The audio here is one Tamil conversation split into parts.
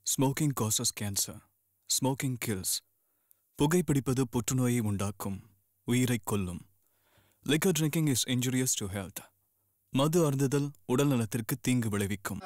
Smoking causes cancer. Smoking kills. புகைப்பிடிப்பது புற்றுநோயை உண்டாக்கும், உயிரைக் கொல்லும். Liquor drinking is injurious to health. மது அருந்துதல் உடல் நலத்திற்கு தீங்கு விளைவிக்கும்.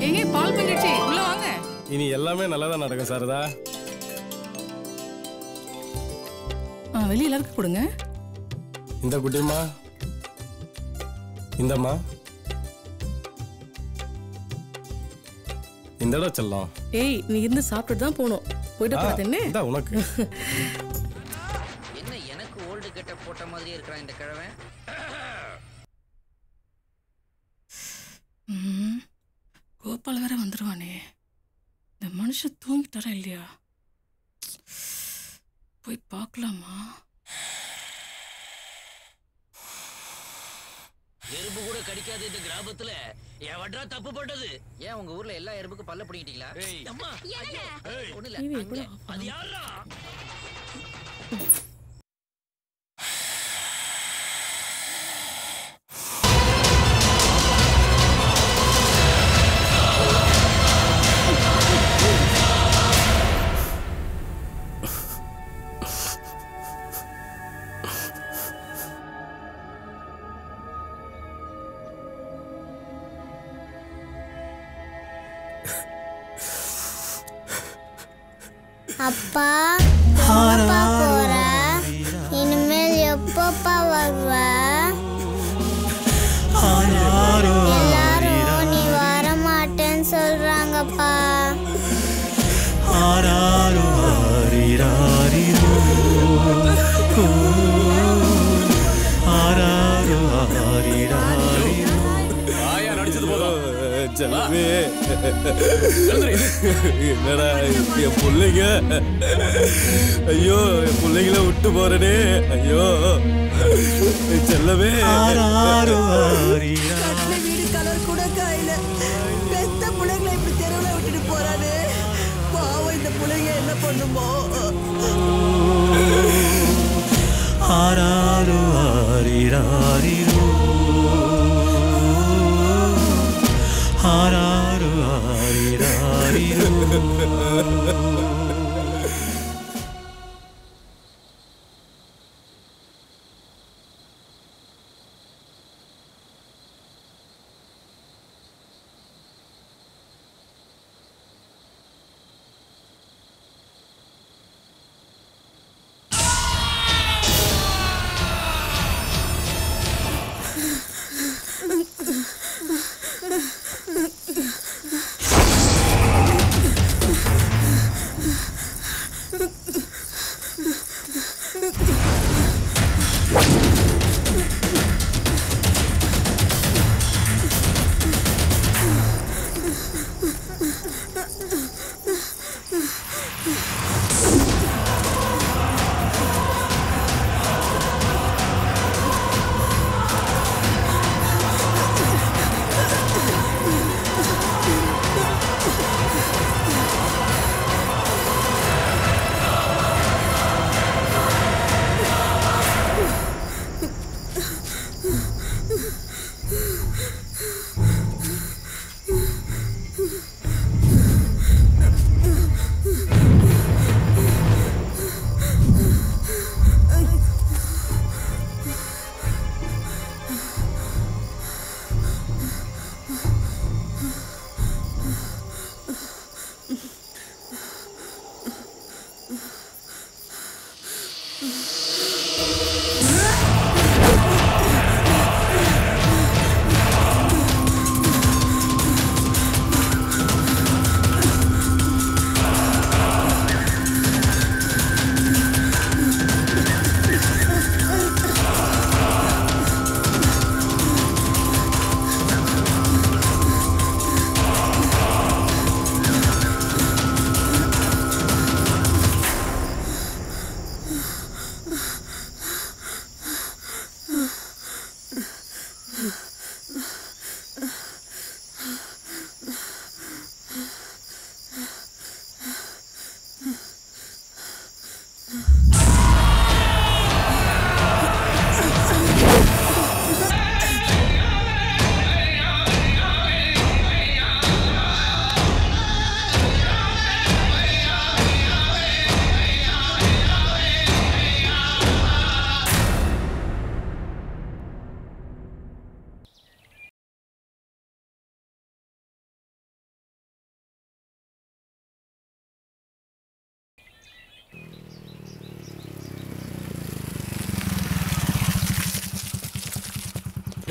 ஏங்க பால் வந்துருச்சு, உள்ள வாங்க. இனி எல்லாமே நல்லதா நடக்கும் சாரதா. வெளிய எல்லாருக்கும் கொடுங்க. இந்த குட்டிமா, இந்தம்மா, இந்தடா செல்லம். ஏய், நீ இருந்து சாப்பிட்டு தான் போணும். போய்ட்டு பாத்தேனே. இந்தா உனக்கு. என்ன எனக்கு ஓல்ட் கெட்ட போட்ட மாதிரி இருக்கறான் இந்த கிழவன். கோபால் வேற வந்துருவானே. இந்த மனுஷன் தூங்கிட்டாரா இல்லையா? போய் பார்க்கலாமா? எறும்பு கூட கடிக்காத இந்த கிராமத்துல எவடா தப்பு போட்டது? ஏன் உங்க ஊர்ல எல்லா எறும்புக்கும் பல்ல பிடிக்கிட்டீங்களா? அம்மா ஒண்ணு இல்ல. அது யாரா? அப்பா எப்பப்பா போற? இனிமேல் எப்பப்பா வருவ? எல்லாரும் நீ வர மாட்டேன்னு சொல்றாங்கப்பா. என்னடா என் பிள்ளைங்க, ஐயோ என் பிள்ளைங்கள விட்டு போறனே, ஐயோ செல்லவே. வீடு கலர் கூட காயில பெத்த பிள்ளைங்களை இப்படி தெருவுல விட்டுட்டு போறானே. பாவம், இந்த பிள்ளைங்க என்ன பண்ணுமோ? ஆராரோ ஆரிராரிரோ ஆராரோ ஆரிராரிரோ.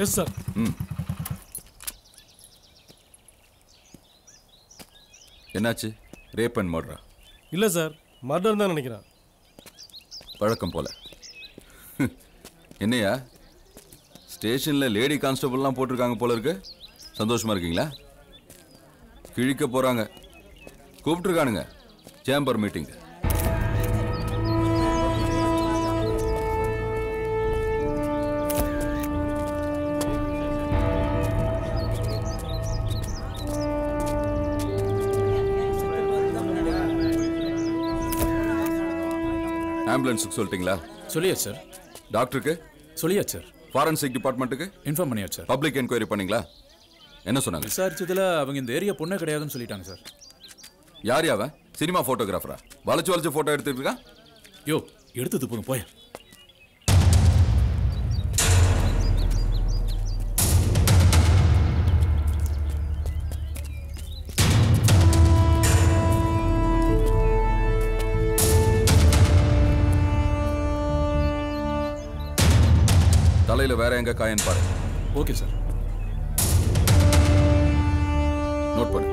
Yes sir. என்னாச்சு? ரேப் அண்ட் மர்டரா? இல்லை சார், மர்டர் தான் நினைக்கிறேன். பழக்கம் போல. என்னையா ஸ்டேஷனில் லேடி கான்ஸ்டபிள்லாம் போட்டிருக்காங்க போல இருக்கு. சந்தோஷமா இருக்கீங்களா? கிழிக்க போகிறாங்க, கூப்பிட்டுருக்கானுங்க சேம்பர் மீட்டிங். ஆம்புலன்ஸுக்கு சொல்லிட்டீங்களா? சொல்லியாச்சு சார். டாக்டருக்கு சொல்லியாச்சு சார். ஃபாரன்சிக் டிபார்ட்மெண்ட்டுக்கு இன்ஃபார்ம் பண்ணியாச்சு சார். பப்ளிக் என்கொயரி பண்ணீங்களா? என்ன சொன்னாங்க? விசாரிச்சதுல அவங்க இந்த ஏரியா பொண்ணே கிடையாதுன்னு சொல்லிட்டாங்க சார். யார் அவன்? சினிமா போட்டோகிராஃபரா? வளைச்சு போட்டோ எடுத்துட்டு இருக்கான். யோ, எடுத்து போங்க போய். தலையில வேற எங்க காயன்னு பாரு. Okay sir. நோட் பண்ணு.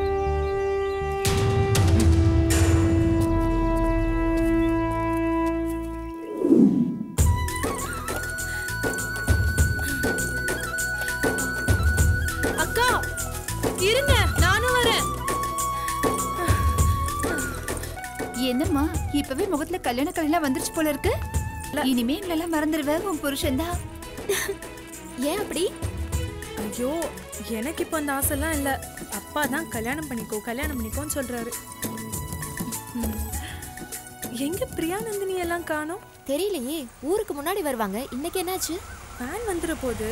அக்கா இருங்க, நானும் வரேன். என்னம்மா இப்பவே முகத்துல கல்யாண கலையெல்லாம் வந்துருச்சு போல இருக்கு. இனிமே எங்களெல்லாம் மறந்துடுவ, உன் புருஷன் தான். ஏன் அப்படி? ஐயோ, எனக்கு இப்போ அந்த ஆசைலாம் இல்லை. அப்பா தான் கல்யாணம் பண்ணிக்கோன்னு சொல்றாரு. எங்க பிரியானந்தினி எல்லாம் காணோம்? தெரியலையே, ஊருக்கு முன்னாடி வருவாங்க. இன்னைக்கு என்னாச்சு? வேன் வந்துற போது.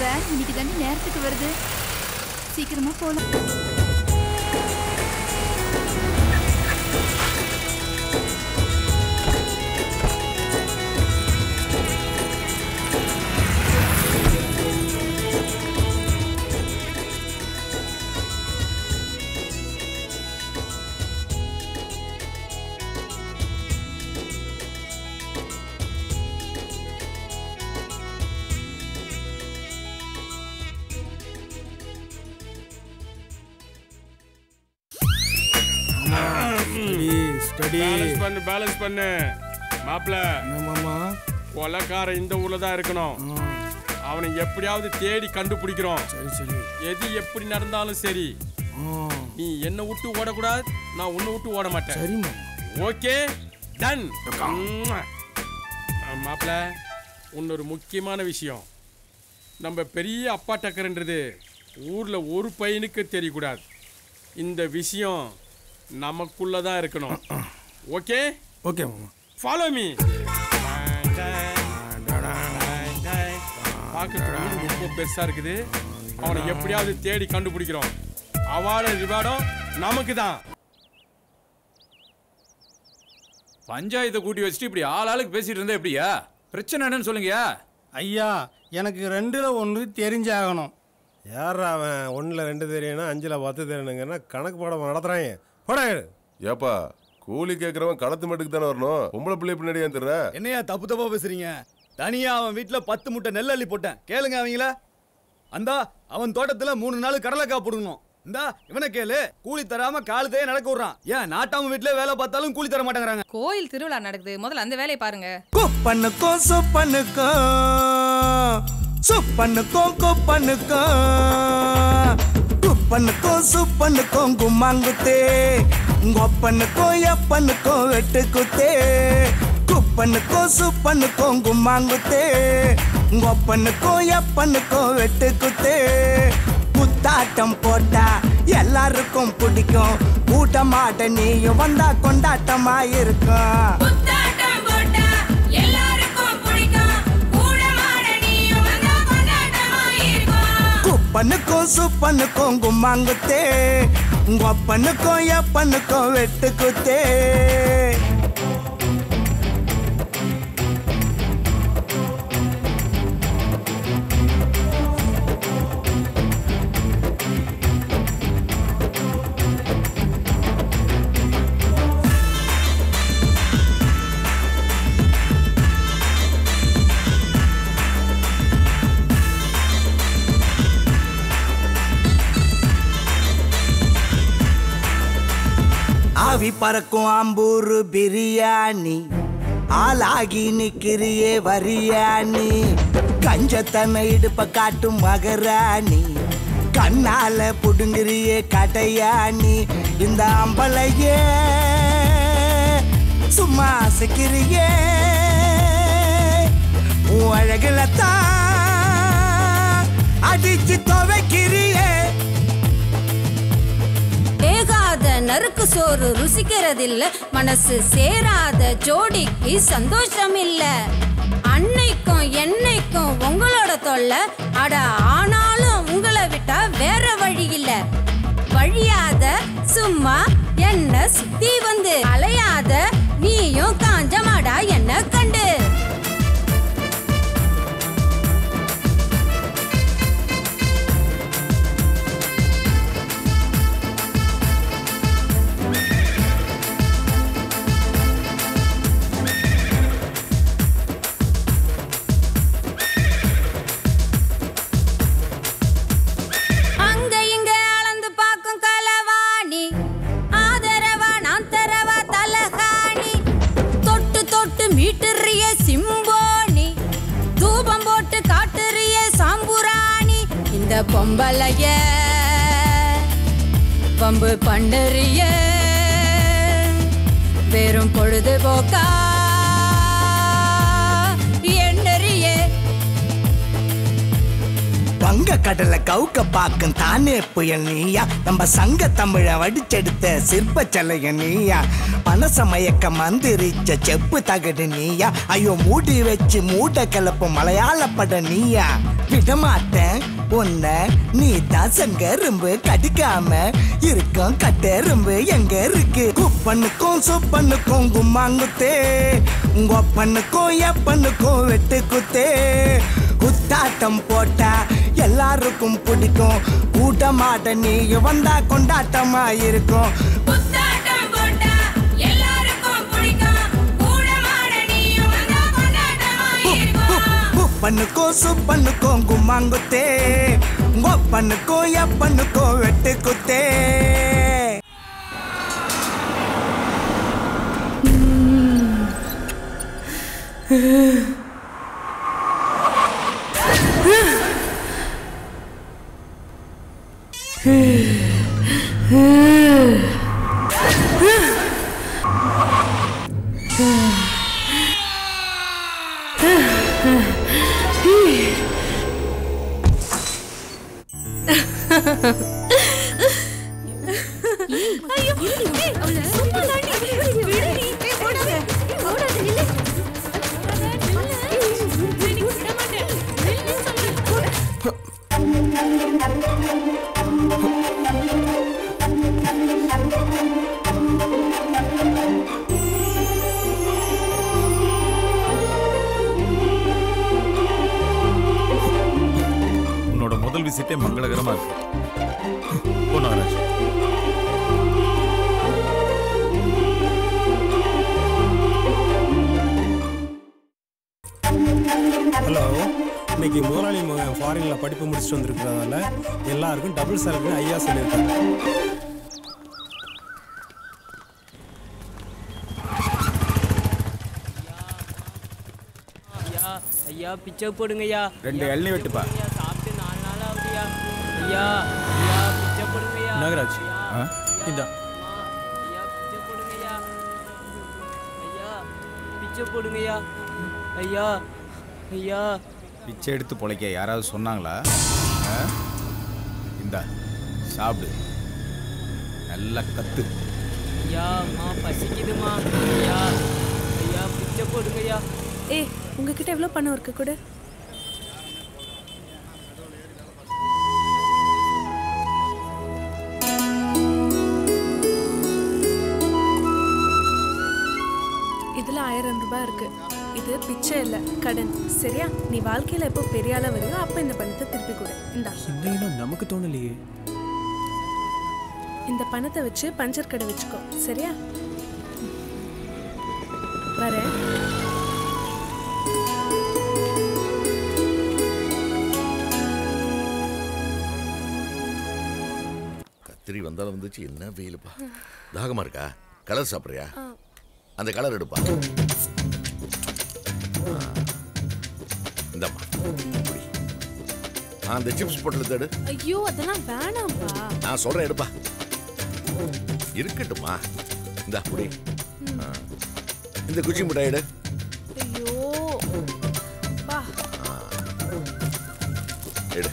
வேன் இன்னைக்கு தானே நேரத்துக்கு வருது, சீக்கிரமா போலாம். பேலன்ஸ் பண்ணு மாப்ள. கொலைக்கார இந்த ஊர்ல தான் இருக்கணும். அவனை எப்படியாவது தேடி கண்டுபிடிக்கிறோம். சரி சரி. எது எப்படி நடந்தாலும் சரி, நீ என்ன விட்டு ஓடக்கூடாது, நான் உன்னை விட்டு ஓட மாட்டேன். சரிம்மா. Okay done. மாப்பிள, இன்னொரு முக்கியமான விஷயம், நம்ம பெரிய அப்பா டக்கர்ன்றது ஊர்ல ஒரு பையனுக்கு தெரியக்கூடாது. இந்த விஷயம் நமக்குள்ளதான் இருக்கணும். ஓகே ஓகே மாமா. Follow me. பார்க்கறதுக்கு ரொம்ப பெருசா இருக்குது. அவனை எப்படியாவது தேடி கண்டுபிடிக்கிறோம். அவார்டும் ரிவார்டும் நமக்கு தான். பஞ்சாயத்தை கூட்டி வச்சுட்டு இப்படி ஆளுக்கு பேசிட்டு இருந்தா எப்படியா? பிரச்சனை என்னன்னு சொல்லுங்கயா. ஐயா, எனக்கு 2ல் 1 தெரிஞ்சாகணும். யாரா அவன் 1ல் 2 தெரியணும், 5ல் 10 தெரியணுங்கன்னா கணக்கு பாடம் நடத்துறாங்க. போடா. ஏப்பா, கூலி கேட்கறவன் களத்து மட்டுக்கு தானே வரணும். பொம்பளை பிள்ளை பின்னாடி ஏன் தெரியற? என்னையா தப்பு தப்பா பேசுறீங்க? தனியா அவன் வீட்டுல 10 மூட்டை நெல் அள்ளி போட்டேன். கேளுங்க அவங்கள. அந்தா அவன் தோட்டத்துல 3 நாள் கடலைக்காய் போடணும். இந்தா இவனை கேளு, கூலி தராம காலத்தையே நடக்க விடுறான். ஏன் நாட்டாம வீட்டுல வேலை பார்த்தாலும் கூலி தர மாட்டேங்கிறாங்க. கோயில் திருவிழா நடக்குது, முதல்ல அந்த வேலையை பாருங்க. கொப்பனுக்கோ சொப்பனுக்கோ சொப்பனுக்கோ கொப்பனுக்கோ குப்பனுக்கோ சுப்பனுக்கோ கும்மாங்குத்தே கொப்பனுக்கோ எப்பனுக்கோ வெட்டு குத்தே குப்பனுக்கோ சுப்பனுக்கோ கும்மாங்குத்தே கொப்பனுக்கோ எப்பனுக்கோ வெட்டு குத்தே. குத்தாட்டம் போட்டா எல்லாருக்கும் பிடிக்கும். கூட்டமாட்ட நீயும் வந்தா கொண்டாட்டமா இருக்கும். குப்பனுக்கும் சுப்பனுக்கும் கும்மாங்குத்தே கொப்பனுக்கும் எப்பனுக்கும் வெட்டு குத்தே. ஆவி பறக்கும் ஆம்பூரு பிரியாணி ஆளாகி நிக்கிறியே வரியாணி. கஞ்சத்தனை இடுப்ப காட்டும் மகராணி கண்ணால புடுங்கிறியே கடையாணி. இந்த அம்பளையே சும்மா சிக்கிறியே அழகுல தான் அடிச்சு துவைக்கிறியே. வேகாத நறுக்கு சோறு ருசிக்கிறதில்ல, மனசு சேராத ஜோடிக்கு சந்தோஷம் இல்ல. அன்னைக்கும் என்னைக்கும் உங்களோட தொல்லை, அட ஆனாலும் உங்களை விட்டா வேற வழி இல்ல. வழியாத சும்மா என்ன சுத்தி வந்து அலையாத, நீயும் காஞ்சமாடா என்ன கண்டு. பொம்பளைய பம்பு பண்டறிய வெறும் பொழுதுபோக்கா என்னறிய. வங்க கடலை கவுக்க பாக்கும் தானே புயல் நீயா. நம்ம சங்க தமிழ வடிச்செடுத்த சிற்ப சலைய நீயா. மனச மயக்க மந்திரிச்ச செப்பு தகடு நீயா. ஐயோ மூடி வச்சு மூட கிளப்பு மலையாள பட நீயா. விடமாட்டேன் உன்ன நீ தான் செங்கரும்பு கடிக்காம இருக்கும் கட்டெரும்பு எங்க இருக்கு. குப்பனுக்கும் சுப்பனுக்கும் கும்மாங்குத்தே கொப்பனுக்கும் எப்பனுக்கும் வெட்டு குத்தே. குத்தாட்டம் போட்டா எல்லாருக்கும் பிடிக்கும். கூட்டமாட்ட நீங்க வந்தா கொண்டாட்டமா இருக்கும். குப்பனுக்கும் சுப்பனுக்கும் கும்மாங்குத்தே கொப்பனுக்கும் எப்பனுக்கும் வெட்டு குத்தே. உன்னோட முதல் விசிட்டே மங்களகரமா இருக்கு. போ நாகராஜ். ஹலோ, இன்னைக்கு முதலாளி மகன் ஃபாரின்ல படிப்பு முடிச்சுட்டு வந்திருக்கிறதால எல்லாருக்கும் டபுள் சேலரி ஐயா சொல்லியிருக்காங்க. ஐயா பிச்சை போடுங்கய்யா. 2 இளநீ வெட்டுப்பா. சாப்பிட்டு 4 நாள் ஆகுதுயா. ஐயா ஐயா பிச்சை போடுங்கய்யா. நாகராஜ் இந்தா. ஐயா பிச்சை போடுங்கய்யா. ஐயா பிச்சை போடுங்கய்யா. ஐயா ஐயா பிச்சை எடுத்து பொழைக்க யாராவது சொன்னாங்களா? இந்தா சாப்பிடு, நல்லா கத்து. ஐயா அம்மா பசிக்குதுமா. ஐயா ஐயா பிச்சை போடுங்கய்யா. ஏய், உங்ககிட்ட எவ்வளோ பணம் இருக்கு கூட? இதுல 1000 ரூபாய் இருக்கு. இது பிச்சை இல்ல, கடன். சரியா? நீ வாழ்க்கையில எப்போ பெரிய ஆளா வரையோ அப்ப இந்த பணத்தை திருப்பி கொடு. இந்தா. இந்த இடம் நமக்கு தோணலையே. இந்த பணத்தை வச்சு பஞ்சர் கடை வச்சுக்கோ. சரியா? வரேன். கத்திரி வந்தாலும் வந்துச்சு. என்ன வெயிலுப்பா. தாகமா இருக்கா? கலர் சாப்பிட்றியா? அந்த கலர் எடுப்பா. இந்தம்மா அந்த சிப்ஸ் பொட்டல தேடு. ஐயோ அதெல்லாம் வேணாம்பா. நான் சொல்றேன் எடுப்பா. இருக்கட்டுமா. இந்த அப்படி இந்த குச்சி மிட்டாய் எடு. ஐயோ பா எடு.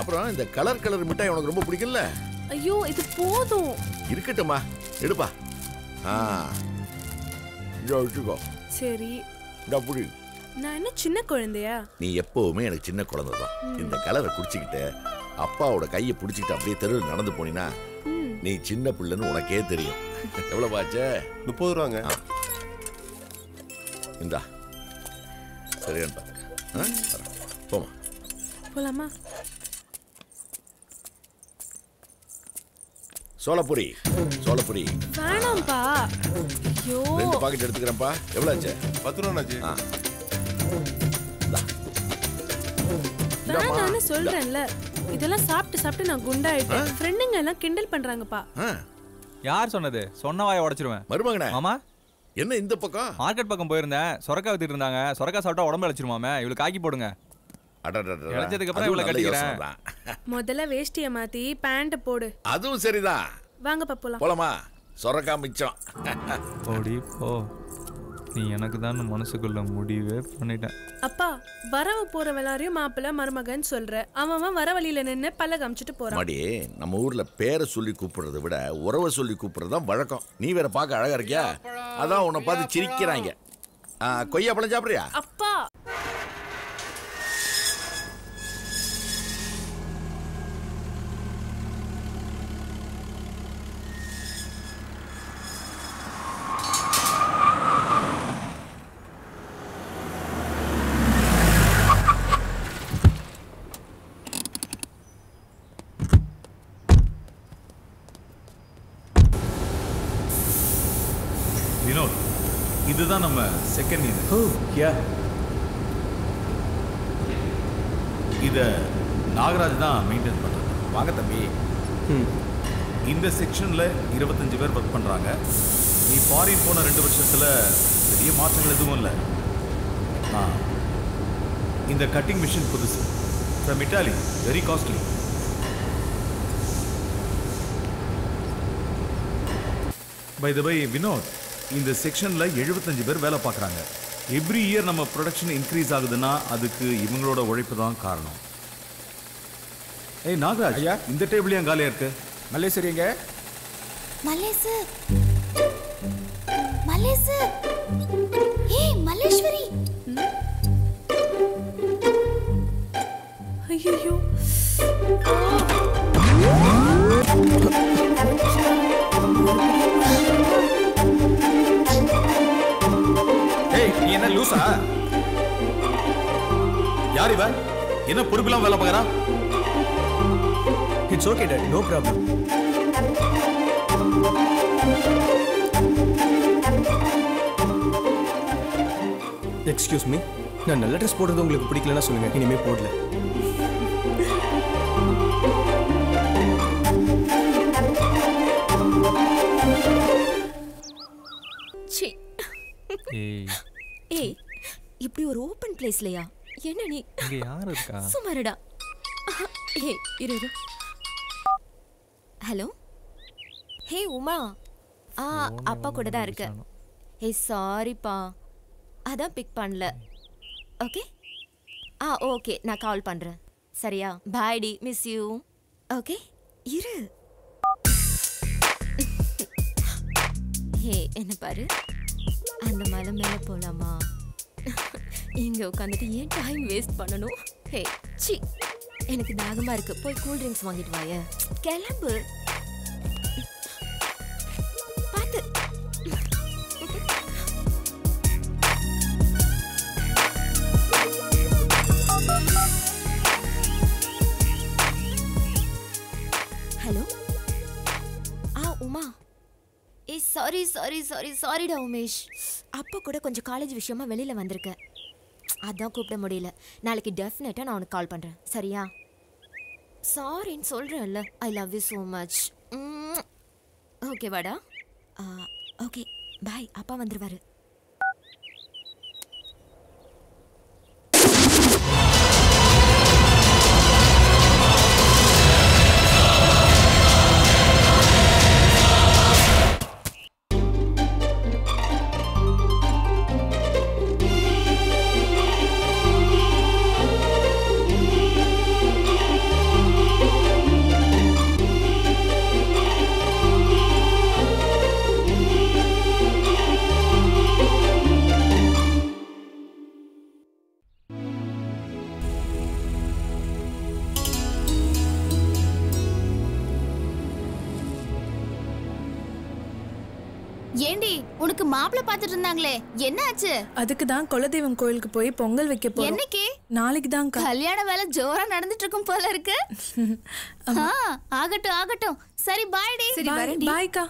அப்புறம் இந்த கலர் கலர் மிட்டாய் உனக்கு ரொம்ப பிடிக்கும்ல? ஐயோ இது போதும். இருக்கட்டுமா, எடுப்பா. வச்சுக்கோ. சரி. புடி. நான் என்ன சின்ன குழந்தையா? நீ எப்பவுமே எனக்கு சின்ன குழந்தை தான். இந்த கலரை குடிச்சுக்கிட்டு அப்பாவோட கையை பிடிச்சிக்கிட்டு அப்படியே தெருவில் நடந்து போனீங்கன்னா நீ சின்ன பிள்ளைன்னு உனக்கே தெரியும். எவ்வளவு ஆச்சு? 30 ரூபாங்க. இந்தா சரியான்னு பாத்துக்க. போமா போலாமா? சோளபுரி. சோளபுரி வேணாம்பா. ஐயோ 2 பாக்கெட் எடுத்துக்கிறேன்ப்பா. எவ்வளவு ஆச்சு? 10 ரூபாச்சு. நான் சொல்றேன்ல, இதெல்லாம் சாப்பிட்டு சாப்பிட்டு நான் குண்டாயிட்டேன். ஃப்ரெண்டுங்க எல்லாம் கிண்டல் பண்றாங்கப்பா. யார் சொன்னது? சொன்ன வாயை உடைச்சிருவேன். மருமகனே. மாமா என்ன இந்த பக்கம்? மார்க்கெட் பக்கம் போயிருந்தேன். சொரக்காய் வித்துட்டு இருந்தாங்க. சொரக்காய் சாப்பிட்டா உடம்பு இழைச்சிருமாமே. இவளுக்கு காக்கி போடுங்க. இழைச்சதுக்கு அப்புறம் இவளை கட்டிக்கிறேன். முதல்ல வேஷ்டியை மாத்தி பேண்ட் போடு. அதுவும் சரிதான். வாங்கப்பா போலாம். போலாமா? சொரக்காய் மிச்சம். ஓடி போ. நீ எனக்கு தான் மனசுக்குள்ள முடிவே பண்ணிட்டேன். அப்பா வரவ போற எல்லாரையும் மாப்பிள்ள மருமகன் சொல்ற. அவன் வர வழியில நின்று பல்ல காமிச்சிட்டு போறான். மாடி, நம்ம ஊர்ல பேரை சொல்லி கூப்பிடுறதை விட உறவை சொல்லி கூப்பிடுறது தான் வழக்கம். நீ வேற பார்க்க அழகா இருக்கியா, அதான் உன்னை பார்த்து சிரிக்கிறாங்க. கொய்யா பழம் சாப்பிடுறியா? அப்பா வினோத், இதுதான் நம்ம செகண்ட் இது. இத நாகராஜ் தான் மெயின்டைன் பண்றாங்க. வாங்க தம்பி. இந்த செக்ஷன்ல 25 பேர் ஒர்க் பண்றாங்க. நீ ஃபாரின் போன 2 வருஷத்துல பெரிய மாற்றங்கள் எதுவும் இல்லை. இந்த கட்டிங் மிஷின் புதுசு from Italy, very costly. By the by Vinod, இந்த செக்ஷன்ல 75 பேர் வேலை பார்க்குறாங்க. எவ்ரி இயர் நம்ம ப்ரொடக்ஷன் இன்க்ரீஸ் ஆகுதுன்னா அதுக்கு இவங்களோட உழைப்பு தான் காரணம். ஏய் நாகராஜ், ஐயா இந்த டேபிள் ஏன் காலியா இருக்கு? மல்லேஸ்வரிங்க. மல்லேசு மல்லேசு, ஏய் மல்லேஸ்வரி. ஐயோ ஏய் நீ என்ன லூசா? யார் இவ? என்ன பொறுப்பில்லாம வேலை பார்க்கறா? It's okay dad, no problem. Excuse me, நான் நல்ல ட்ரெஸ் போடுறது உங்களுக்கு பிடிக்கலன்னா சொல்லுங்க, இனிமே போடல. ஏய், இப்படி ஒரு ஓபன் பிளேஸ்லயா? என்ன நீ இங்க யார் இருக்கா? சுமாரடா. ஏய் இரு. ஹலோ. ஹே உமா. அப்பா கூட தான் இருக்க. ஏய் சாரிப்பா, அதான் பிக் பண்ணல. ஓகே ஓகே, நான் கால் பண்றேன். சரியா? பை டி, மிஸ் யூ. ஓகே இரு. ஹே என்ன பாரு, அந்த மலை மேல போலாமா? இங்க உட்காந்துட்டு ஏன் டைம் வேஸ்ட் பண்ணணும்? ஹே சி, எனக்கு தாகமா இருக்கு, போய் கூல் ட்ரிங்க்ஸ் வாங்கிட்டு வாய. கிளம்பு. பாத்து. ஹலோ. உமா. ஏய் சாரிடா உமேஷ். அப்பா கூட கொஞ்சம் காலேஜ் விஷயமா வெளியில வந்திருக்கேன், அதான் கூப்பிட முடியல. நாளைக்கு டெஃபினட்டா நான் உனக்கு கால் பண்றேன், சரியா? சாரின்னு சொல்றேன்ல. I love you so much. Okay வாடா. ஓகே பாய், அப்பா வந்துருவாரு. ஏண்டி உனக்கு மாப்பிள்ளை பார்த்துட்டு இருந்தாங்களே, என்ன ஆச்சு? அதுக்கு தான் குலதெய்வம் கோயிலுக்கு போய் பொங்கல் வைக்க போறோம். என்னைக்கு? நாளைக்கு தான். கல்யாண வேலை ஜோரா நடந்துட்டு இருக்கும் போல இருக்கு. ஆகட்டும் ஆகட்டும். சரி பாய் டி. சரி வரேன். பாய்க்கா.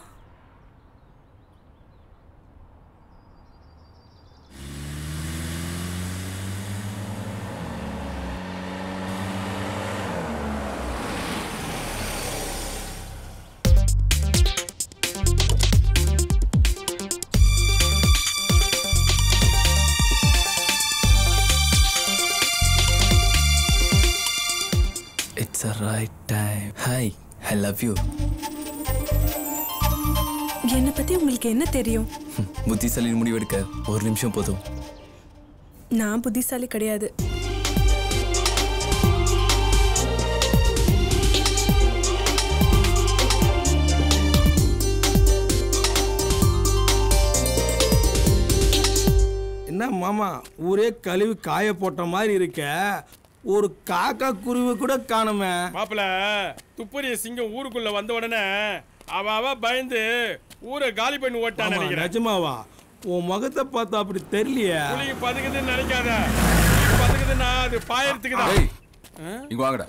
It's the right time. Hi, I love you. என்னை பத்தி உங்களுக்கு என்ன தெரியும்? புத்திசாலி முடிவெடுக்க ஒரு நிமிஷம் போதும். நான் புத்திசாலி கிடையாது. என்ன மாமா, ஊரே கழுவி காய போட்ட மாதிரி இருக்க, ஒரு காக்கா குருவி கூட காணுமே. மாப்பிள்ள, துப்பறிய சிங்கம் ஊருக்குள்ள வந்த உடனே அவ பயந்து ஊரை காலி பண்ணி ஓட்டான்னு நினைக்கிறேன். நிஜமாவா? உன் முகத்தை பார்த்தா அப்படி தெரியலையே. புலிக்கு பதுக்குதுன்னு நினைக்காத, பதுக்குதுன்னா அது பாயறதுக்கு தான். இங்க வாங்கடா.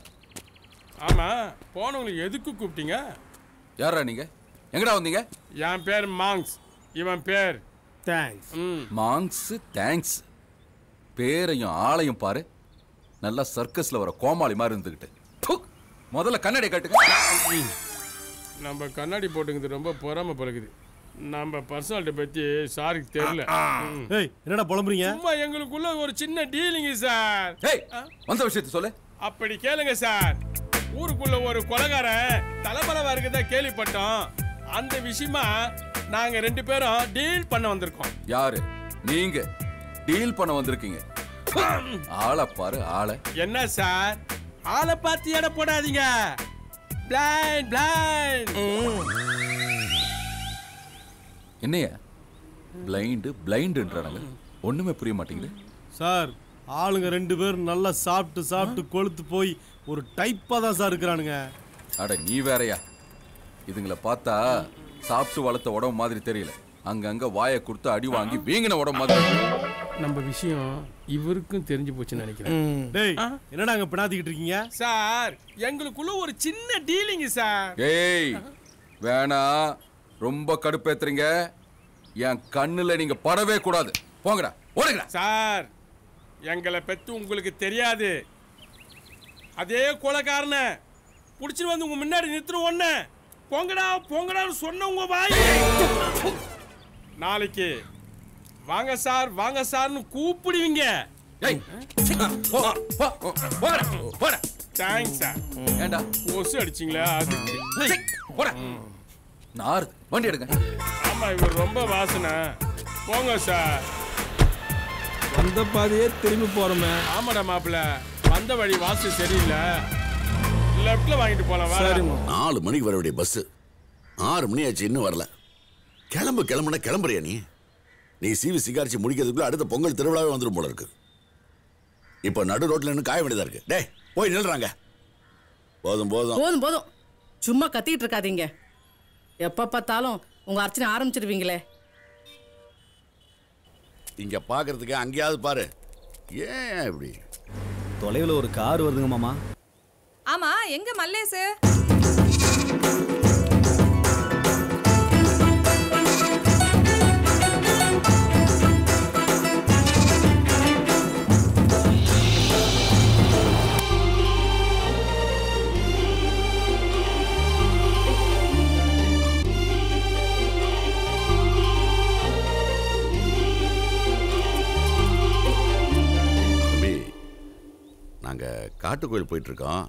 ஆமா, போனவங்களுக்கு எதுக்கு கூப்பிட்டீங்க? யாரா நீங்க? எங்கடா வந்தீங்க? என் பேர் மாங்ஸ், இவன் பேர் தேங்க்ஸ். Monks thanks. பேரையும் ஆளையும் பாரு, நல்லா சர்க்கஸ்ல வர கோமாளி மாதிரி இருந்துகிட்டு. முதல்ல கண்ணாடி காட்டுங்க. நம்ம கண்ணாடி போட்டுங்கிறது ரொம்ப பொறாம பழகுது. நம்ம பர்சனாலிட்டி பத்தி சாருக்கு தெரியல. ஏய் என்னடா புலம்புறீங்க? சும்மா எங்களுக்குள்ள ஒரு சின்ன டீலிங் சார். ஏய் வந்த விஷயத்தை சொல்லு. அப்படி கேளுங்க சார். ஊருக்குள்ள ஒரு கொலைகாரன் தலைபலவா இருக்கதா கேள்விப்பட்டோம். அந்த விஷயமா நாங்க 2 பேரும் டீல் பண்ண வந்திருக்கோம். யாரு நீங்க டீல் பண்ண வந்திருக்கீங்க? ஆளை பாரு ஆளை. என்ன சார் ஆளை பார்த்து எடை போடாதீங்க. Blind blind. என்னையா பிளைண்டுன்றானுங்க? ஒண்ணுமே புரிய மாட்டேங்குது சார். ஆளுங்க 2 பேர் நல்லா சாப்பிட்டு கொழுத்து போய் ஒரு டைப்பா தான் சார் இருக்கிறானுங்க. அட நீ வேறயா? இதுங்களை பார்த்தா சாப்பிட்டு வளர்த்த உடம்பு மாதிரி தெரியல. அங்கங்க வாயை கொடுத்து அடி வாங்கி வீங்கின உடம்பு மாதிரி. நம்ம விஷயம் இவருக்கும் தெரிஞ்சு போச்சுன்னு நினைக்கிறேன். டேய் என்னடா அங்க பினாத்திக்கிட்டு இருக்கீங்க? சார் எங்களுக்குள்ள ஒரு சின்ன டீலிங் சார். ஏய் வேணா, ரொம்ப கடுப்பேத்துறீங்க. என் கண்ணுல நீங்க படவே கூடாது. போங்கடா ஓடுங்கடா. சார் எங்களை பத்தி உங்களுக்கு தெரியாது. அதே கொலைக்காரன புடிச்சிட்டு வந்து உங்க முன்னாடி நிறுத்துறோம். ஒண்ணு போங்கடா போங்கடான்னு சொன்ன உங்க வாய் நாளைக்கு வாங்க சார்னு கூப்பிடுவீங்க. Thanks sir. ஏண்டா கொசு அடிச்சிங்களா? நார் வண்டி எடுங்க. ஆமா இவர் ரொம்ப வாசனை. போங்க சார். வந்த பாதையே திரும்பி போறோமே. ஆமாடா மாப்பிள்ள, வந்த வழி வாசு சரியில்லை. லெஃப்ட்ல வாங்கிட்டு போலாம். 4 மணிக்கு வர வேண்டிய பஸ் 6 மணி ஆச்சு இன்னும் வரல. கிளம்புனா கிளம்புறியா நீ சீவி சிகாரிச்சு முடிக்கிறதுக்குள்ள அடுத்த பொங்கல் திருவிழாவே வந்துடும் போல இருக்கு. இப்போ நடு ரோட்ல நின்று காய வேண்டியதா இருக்கு. டேய் போய் நில்றாங்க. போதும் சும்மா கத்திட்டு இருக்காதீங்க. எப்ப பார்த்தாலும் உங்க அர்ச்சனை ஆரம்பிச்சிருவீங்களே. இங்க பாக்குறதுக்கு அங்கேயாவது பாரு. ஏன் இப்படி தொலைவில் ஒரு கார் வருதுங்க மாமா. ஆமா எங்க மல்லேசு? நாங்கள் காட்டுக்கோயில் போயிட்டுருக்கோம்.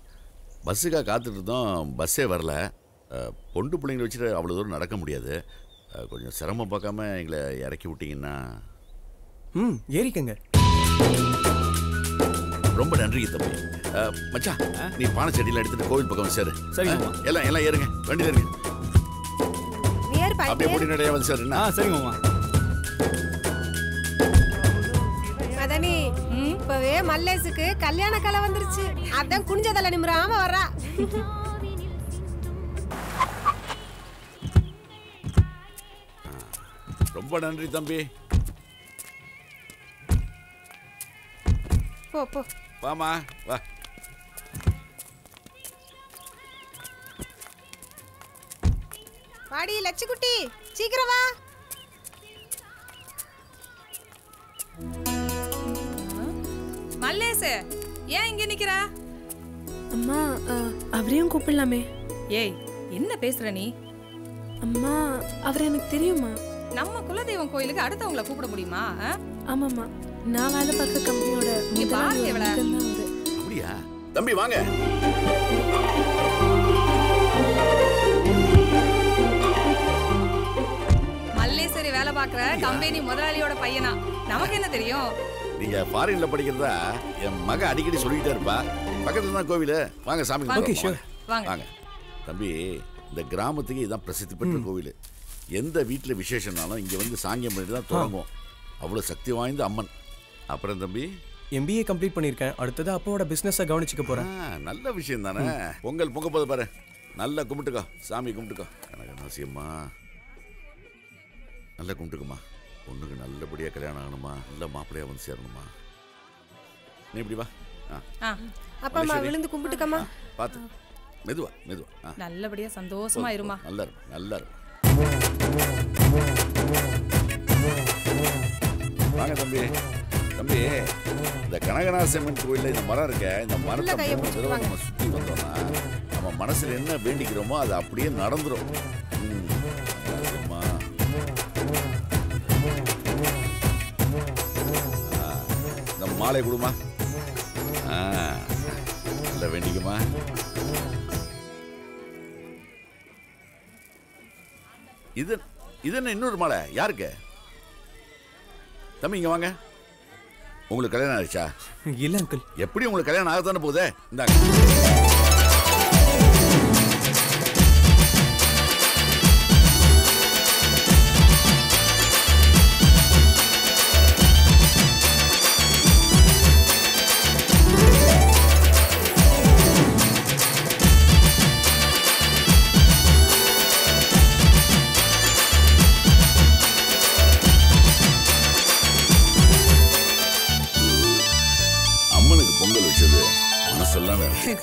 பஸ்ஸுக்காக காத்துட்டு இருந்தோம். பஸ்ஸே வரல. பொண்டு பிள்ளைங்களை வச்சுட்டு அவ்வளோ தூரம் நடக்க முடியாது. கொஞ்சம் சிரமம் பார்க்காம எங்களை இறக்கி விட்டீங்கன்னா. ஏறிக்கங்க. ரொம்ப நன்றி தம்பி. மச்சான் நீ பானை செடியில் எடுத்துட்டு கோவில் பக்கம் சேரு. சரிங்க. எல்லாம் ஏறுங்க. வண்டியில் இருங்க. அப்படியே போட்டி நிறையா வந்து சார். சரிங்க மாமா. மதனி இப்பவே மல்லேசுக்கு கல்யாண கலை வந்துருச்சு. அதான் குனிஞ்சதல நிமிராம வர்றா. ரொம்ப நன்றி தம்பி. போ வாமா வா. வாடி லட்சுக்குட்டி சீக்கிரம் வா. மல்லேசு ஏன் இங்க நிக்கிறா? அம்மா அவரையும் கூப்பிடலாமே. ஏய் என்ன பேசுற நீ? அம்மா அவர் எனக்கு தெரியுமா? நம்ம குலதெய்வம் கோயிலுக்கு அடுத்தவங்களை கூப்பிட முடியுமா? ஆமாம்மா நான் வேலை பார்க்குற கம்பெனியோட அப்படியா தம்பி வாங்க. மல்லேஸ்வரி வேலை பார்க்குற கம்பெனி முதலாளியோட பையனா? நமக்கு என்ன தெரியும்? நீங்க ஃபாரின்ல படிக்கிறதா என் மக அடிக்கடி சொல்லிக்கிட்டே இருப்பா. பக்கத்துல தான் கோவில். வாங்க சாமி வாங்க. தம்பி இந்த கிராமத்துக்கு இதான் பிரசித்தி பெற்ற கோவில். எந்த வீட்டில் விசேஷம்னாலும் இங்கே வந்து சாங்கியம் பண்ணிட்டு தான் தொடங்கும். அவ்வளோ சக்தி வாய்ந்த அம்மன். அப்புறம் தம்பி MBA கம்ப்ளீட் பண்ணியிருக்கேன். அடுத்தது அப்பாவோட பிஸ்னஸை கவனிச்சுக்க போகிறேன். நல்ல விஷயம் தானே. பொங்கல் பொங்க போது பாரு. நல்லா கும்பிட்டுக்கோ. சாமி கும்பிட்டுக்கோ. எனக்கு அவசியம்மா நல்லா கும்பிட்டுக்குமா. பொண்ணுக்கு நல்லபடியாக கல்யாணம் ஆகணுமா. நல்ல மாப்பிள்ளையாக வந்து சேரணுமா. நீ இப்படி வா. அப்பா அம்மா விழுந்து கும்பிட்டுக்கம்மா. பார்த்து மெதுவா. நல்லபடியா சந்தோஷமா இருமா. நல்லா இருக்கும். வாங்க தம்பி. இந்த கனகநாசம்மன் கோயிலில் இந்த மரம் இருக்க. இந்த மரத்தை நம்ம சுற்றி வந்தோம்னா நம்ம மனசில் என்ன வேண்டிக்கிறோமோ அது அப்படியே நடந்துடும். மாலை கொடுமா. நல்ல வேண்டிக்குமா. இது என்ன இன்னொரு மாலை யாருக்கு? தம்பி இங்க வாங்க. உங்களுக்கு கல்யாணம் ஆயிடுச்சா? இல்ல அங்கிள். எப்படி உங்களுக்கு கல்யாணம் ஆகத்தானே போகுதே. இந்தாங்க.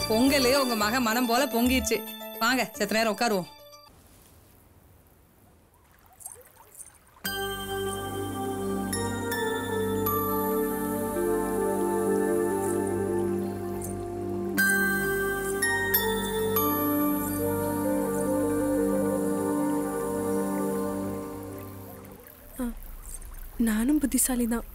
பொங்கல் உங்க மக மனம் போல பொங்கிடுச்சு. வாங்க செத்த நேரம் உட்காருவோம். நானும் புத்திசாலி தான்.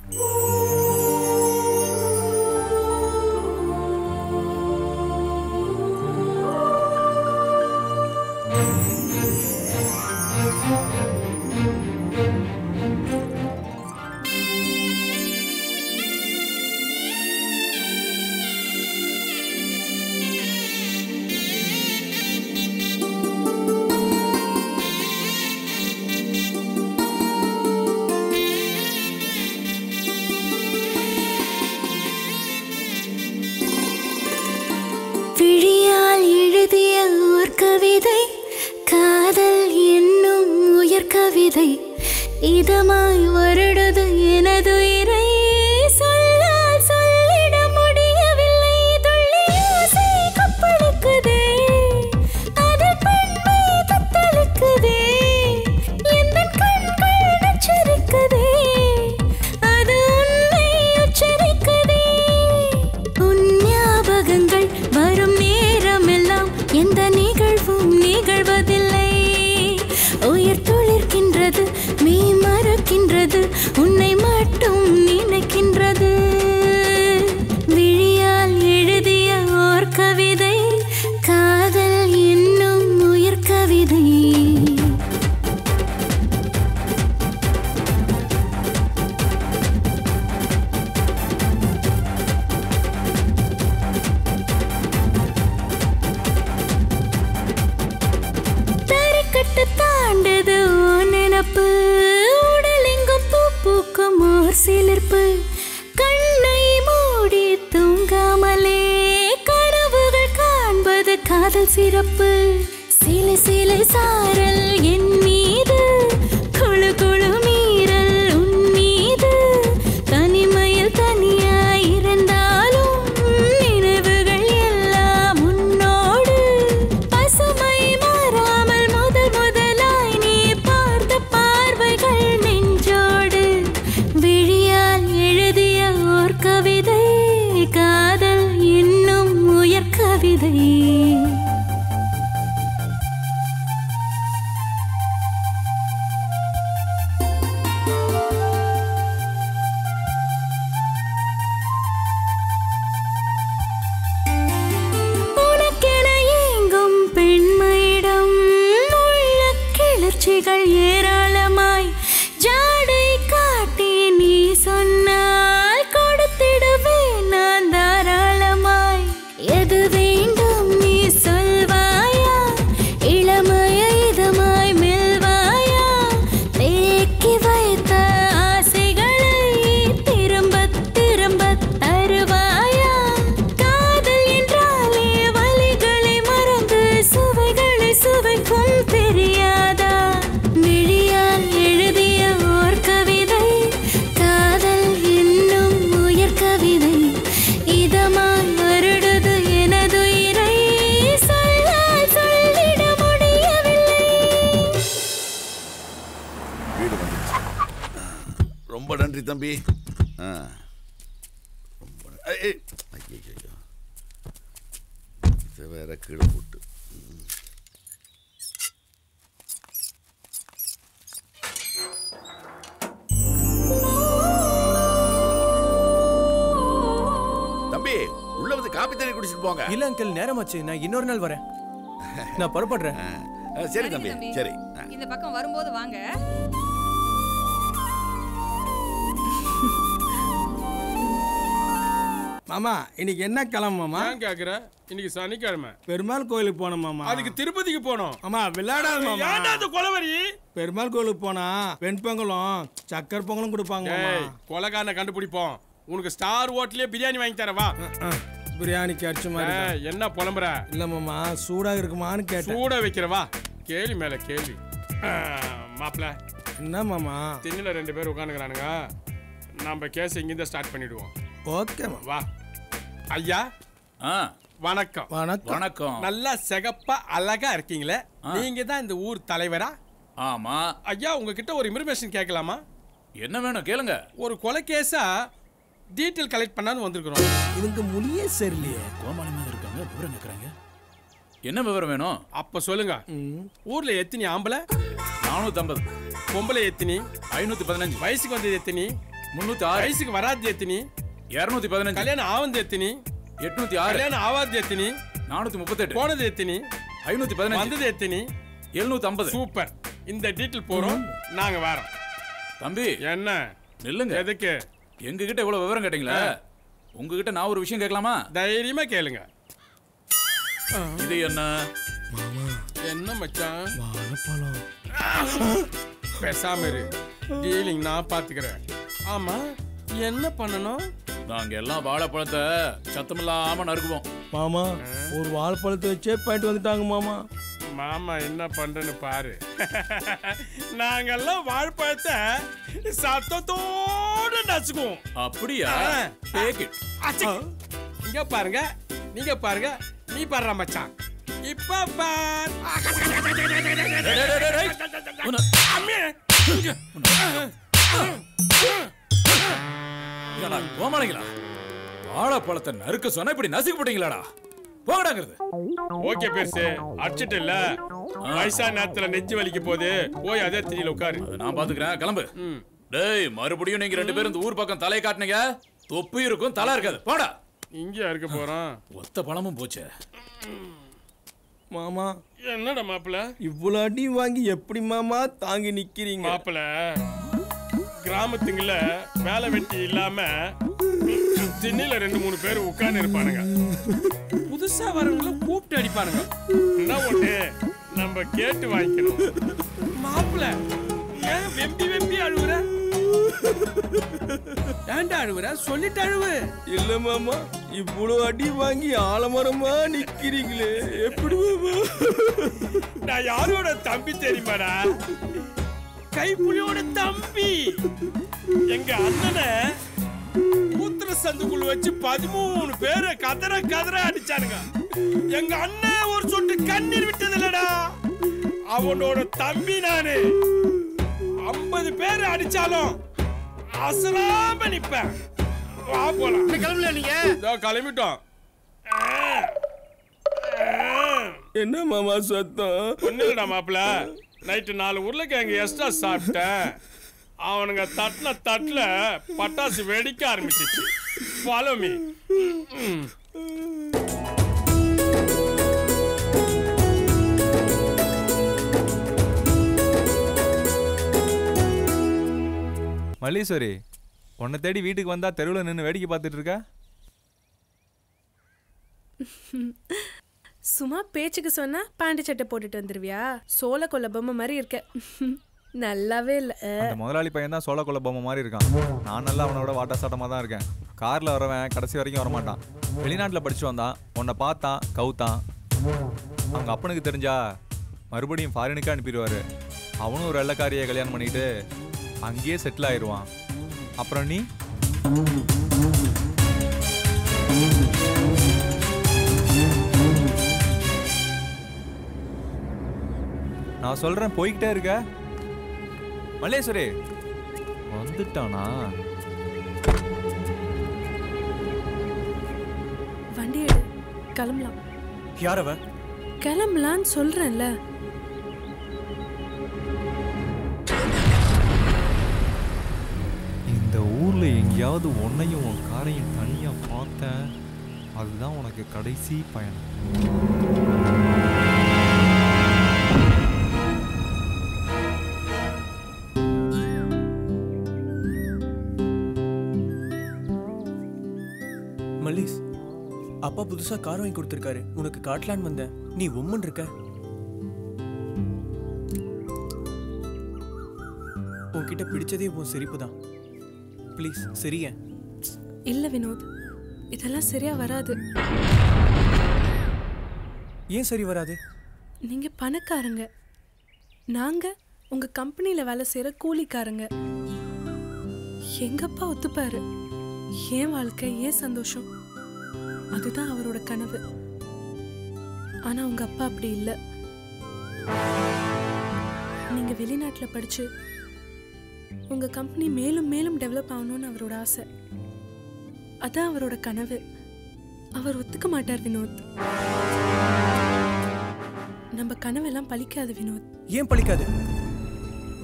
விழியால் எழுதிய ஓர் கவிதை, காதல் என்னும் உயர் கவிதை, இதமாய் வருடுது எனதுயிரை, சொல்லால் சொல்லிட முடியவில்லை, துள்ளி ஓசை கப்பலுக்குதே, அது பெண்மை தத்தளிக்குதே, எந்தன் கண்கள் நச்சரிக்குதே, அது உன்னை உச்சரிக்குதே, உன் ஞாபகங்கள் வரும் நேரமெல்லாம் எந்த நிகழ்வும் நிகழ்வதில்லை, உயிர் துளிர்க்கின்றது மெய் மறக்கின்றது உன்னை மட்டும் நினைக்கின்றது, விழியால் எழுதிய ஓர் கவிதை, காதல் என்னும் உயிர் கவிதை. தரைக்கட்டு தாண்டது உன் நினப்பு, உடலெங்கும் பூ பூக்கும் ஓர் சிலிர்ப்பு, கண்ணை மூடி தூங்காமலே கனவுகள் காண்பது காதல் சிறப்பு, சிலை சிலை சாரல் என் மீது, குழு குழு மீறல் உன் மீது, தனிமையில் தனியாய் இருந்தாலும் நினைவுகள் எல்லாம் உன்னோடு, பசுமை மாறாமல் முதல் முதலாய் நீ பார்த்த பார்வைகள் நெஞ்சோடு, விழியால் எழுதிய ஓர் கவிதை, காதல் என்னும் உயர் கவிதை. உனக்கென ஏங்கும் பெண்மையிடம் உள்ள கிளர்ச்சிகள் ஏராளமாய், ஜாடை காட்டி நீ சொன்னால் கொடுத்திடுவேன் நான் தாராளமாய், எது வேண்டும் நீ சொல்வாயா, இளமைய இதமாய் மெல்வாயா, தேக்கி வைத்த ஆசைகளை திரும்ப திரும்ப தருவாயா, காதல் என்றாலே வலிகளை மறந்து சுவைகளை சுவைக்கும் தெரியாதா, விழியால் எழுதிய ஓர் கவிதை, காதல் என்னும் உயர் கவிதை, இதமாய் வருடுது எனதுயிரை, சொல்லால் சொல்லிட முடியவில்லை. வீடு வந்துருச்சு. ரொம்ப நன்றி தம்பி. ரொம்ப ஐயோ, இதை வேற கீழே போட்டு. தண்ணி குடிச்சிட்டு போங்க. இல்ல அங்கிள் நேரமாச்சு, நான் இன்னொரு நாள் வரேன். நான் புறப்படுறேன். சரி தம்பி, சரி. இந்த பக்கம் வரும்போது வாங்க. மாமா இன்னைக்கு என்ன கிளம்பு மாமா? ஏன் கேக்குற? இன்னைக்கு சனிக்கிழமை பெருமாள் கோயிலுக்கு போனோம் மாமா. அதுக்கு திருப்பதிக்கு போனோம். ஆமா விளையாடாத மாமா. ஏன்டா அது கொலவரி? பெருமாள் கோயிலுக்கு போனா வெண் பொங்கலும் சக்கரை பொங்கலும் கொடுப்பாங்க மாமா. கொலகாரனை கண்டுபிடிப்போம். உனக்கு ஸ்டார் ஹோட்டல்லே பிரியாணி வாங்கி தரேன் வா. பிரியாணிக்கு அடிச்ச மாதிரி என்ன புலம்புற? இல்ல மாமா சூடா இருக்குமான்னு கேட்டேன். சூடா வைக்கிற வா. கேள்வி மேல கேள்வி. மாப்ள என்ன மாமா? திண்ணில 2 பேர் உட்காந்துக்கிறானுங்க. நம்ம கேஸ் இங்கிருந்து ஸ்டார்ட் பண்ணிடுவோம். ஓகே வா. ஐயா வணக்கம். வணக்கம். வணக்கம். நல்லா சிகப்பா அழகா இருக்கீங்களே, நீங்க தான் இந்த ஊர் தலைவரா? ஆமா. ஐயா உங்ககிட்ட ஒரு இன்ஃபர்மேஷன் கேட்கலாமா? என்ன வேணும் கேளுங்க. ஒரு கொலை கேஸா டீடைல் கலெக்ட் பண்ணான்னு வந்திருக்கிறோம். இவங்க மொழியே சரியில்லையே. கோமாளிமா இருக்காங்க, விவரம் கேக்குறாங்க. என்ன விவரம் வேணும்? அப்ப சொல்லுங்க. ஊர்ல எத்தனை ஆம்பளை? 450. பொம்பளை எத்தனை? 515. வயசுக்கு வந்தது எத்தனை? 306. வயசுக்கு வராது எத்தனை? 215. கல்யாணம் ஆவந்து எத்தனை? 806. கல்யாணம் ஆவாது எத்தனை? 438. போனது எத்தனை? 515. வந்தது எத்தனை? 750. சூப்பர். இந்த டீடைல் போறோம், நாங்க வரோம். தம்பி என்ன நில்லுங்க. எதுக்கு? எங்ககிட்ட இவ்வளவு விவரம் கேட்டீங்களா? உங்ககிட்ட நான் ஒரு விஷயம் கேட்கலாமா? தைரியமா கேளுங்க. இது என்ன? என்ன மச்சான்? வாழைப்பழம். பேசாம இரு, டீலிங் நான் பாத்துக்கிறேன். ஆமா என்ன பண்ணணும்? நாங்க எல்லாம் வாழைப்பழத்தை சத்தமில்லாம நறுக்குவோம். மாமா ஒரு வாழைப்பழத்தை வச்சே போயிட்டு வந்துட்டாங்க மாமா. மாமா என்ன பண்றேன்னு பாரு. நாங்கெல்லாம் வாழைப்பழத்தை சத்தத்தோடு நசுக்குவோம். அப்படியா? இங்க பாருங்க, நீங்க பாருங்க, நீ பாடுற மச்சான். இப்ப பார். கோமாளிங்களா, வாழைப்பழத்தை நறுக்க சொன்னா இப்படி நசுக்கு போட்டீங்களாடா? போகடாங்கிறது. ஓகே பேசு, அடிச்சிட்டு இல்ல. வயசா நேரத்துல நெஞ்சு வலிக்க போது போய் அதே திரியில உட்காரு. நான் பாத்துக்கிறேன், கிளம்பு. டேய் மறுபடியும் நீங்க 2 பேரும் இந்த ஊர் பக்கம் தலையை காட்டுனீங்க, தொப்பி இருக்கும் தலை இருக்காது. போடா. இங்க இருக்க போறோம். ஒத்த பழமும் போச்சு. மாமா என்னடா மாப்பிள்ள இவ்வளவு அடி வாங்கி எப்படி மாமா தாங்கி நிக்கிறீங்க? மாப்பிள்ள கிராமத்துங்கள வேலை வெட்டி இல்லாம திண்ணில 2-3 பேர் உட்கார்ந்து இருப்பானுங்க. புதுசா வரவங்கள கூப்பிட்டு அடிப்பானுங்க. என்ன ஒண்ணு நம்ம கேட்டு வாங்கிக்கணும். மாப்பிள்ள ஏன் வெம்பி வெம்பி அழுவுற? ஏன்டா அழுவுற? சொல்லிட்டு அழுவு. இல்ல மாமா, இவ்வளவு அடி வாங்கி ஆலமரமா நிக்கிறீங்களே எப்படி மாமா? நான் யாரோட தம்பி தெரியுமாடா? கைப்புலியோட தம்பி. எங்க அண்ணனை ஊத்திர சந்துக்குள்ள வச்சு 13 பேரை கதற கதற அடிச்சானுங்க. எங்க அண்ணன் ஒரு சொட்டு கண்ணீர் விட்டது இல்லடா. அவனோட தம்பி நானு. 50 பேர் அடிச்சாலும் அசலாம நிப்பேன். வா போலாம். கிளம்பல நீங்க? கிளம்பிட்டோம். என்ன மாமா சத்தம்? ஒண்ணுடா மாப்பிள்ள, நைட்டு 4 உருளைக்கிழங்கு எக்ஸ்ட்ரா சாப்பிட்டேன். அவனுங்க தட்டுல பட்டாசு வெடிக்க ஆரம்பிச்சிச்சு. Follow me. மல்லீஸ்வரி, உன்னை தேடி வீட்டுக்கு வந்தா தெருவில் நின்று வேடிக்கை பார்த்துட்டு இருக்க? சும்மா பேச்சுக்கு சொன்னா பேண்ட் சட்டை போட்டுட்டு வந்துருவியா? சோள கொல்ல பொம்மை மாதிரி இருக்க. நல்லாவே இல்ல. அந்த முதலாளி பையன் தான் சோள கொல்ல பொம்மை மாதிரி இருக்கான். நான் நல்லா அவனோட வாட்டா சாட்டமா தான் இருக்கேன். கார்ல வரவன் கடைசி வரைக்கும் வரமாட்டான். வெளிநாட்டில் படிச்சு வந்தான், உன்னை பார்த்தான், கவுத்தான். அவங்க அப்பனுக்கு தெரிஞ்சா மறுபடியும் ஃபாரினுக்கு அனுப்பிடுவாரு. அவனும் ஒரு வெள்ளைக்காரியை கல்யாணம் பண்ணிட்டு அங்கேயே செட்டில் ஆயிடுவான். அப்புறம் நீ நான் சொல்றேன் போய்கிட்டே இருக்க. மல்லேஸ்வரி வந்துட்டானா? வண்டி எடு, கிளம்பலாம். யாரவ? கிளம்பலான்னு சொல்றேன்ல. இந்த ஊர்ல எங்கேயாவது உன்னையும் உன் காரையும் தனியா பார்த்தேன், அதுதான் உனக்கு கடைசி பயணம். மல்லிஸ், அப்பா புதுசா கார் வாங்கி கொடுத்துருக்காரு. உனக்கு காட்டலான்னு வந்தேன். நீ உம்மன் இருக்க. உன்கிட்ட பிடிச்சதே உன் சிரிப்பு தான். ப்ளீஸ் சரியா? இல்ல வினோத், இதெல்லாம் சரியா வராது. ஏன் சரி வராது? நீங்க பணக்காரங்க, நாங்க உங்க கம்பெனில வேலை செய்யற கூலிக்காரங்க. எங்கப்பா ஒத்துப்பாரு. ஏன் வாழ்க்கை, ஏன் சந்தோஷம், அதுதான் அவரோட கனவு. ஆனா உங்க அப்பா அப்படி இல்லை. நீங்க வெளிநாட்டுல படிச்சு உங்க கம்பெனி மேலும் மேலும் டெவலப் ஆகணும்னு அவரோட ஆசை. அதான் அவரோட கனவு. அவர் ஒத்துக்க மாட்டார் வினோத். நம்ம கனவெல்லாம் பலிக்காது வினோத். ஏன் பலிக்காது?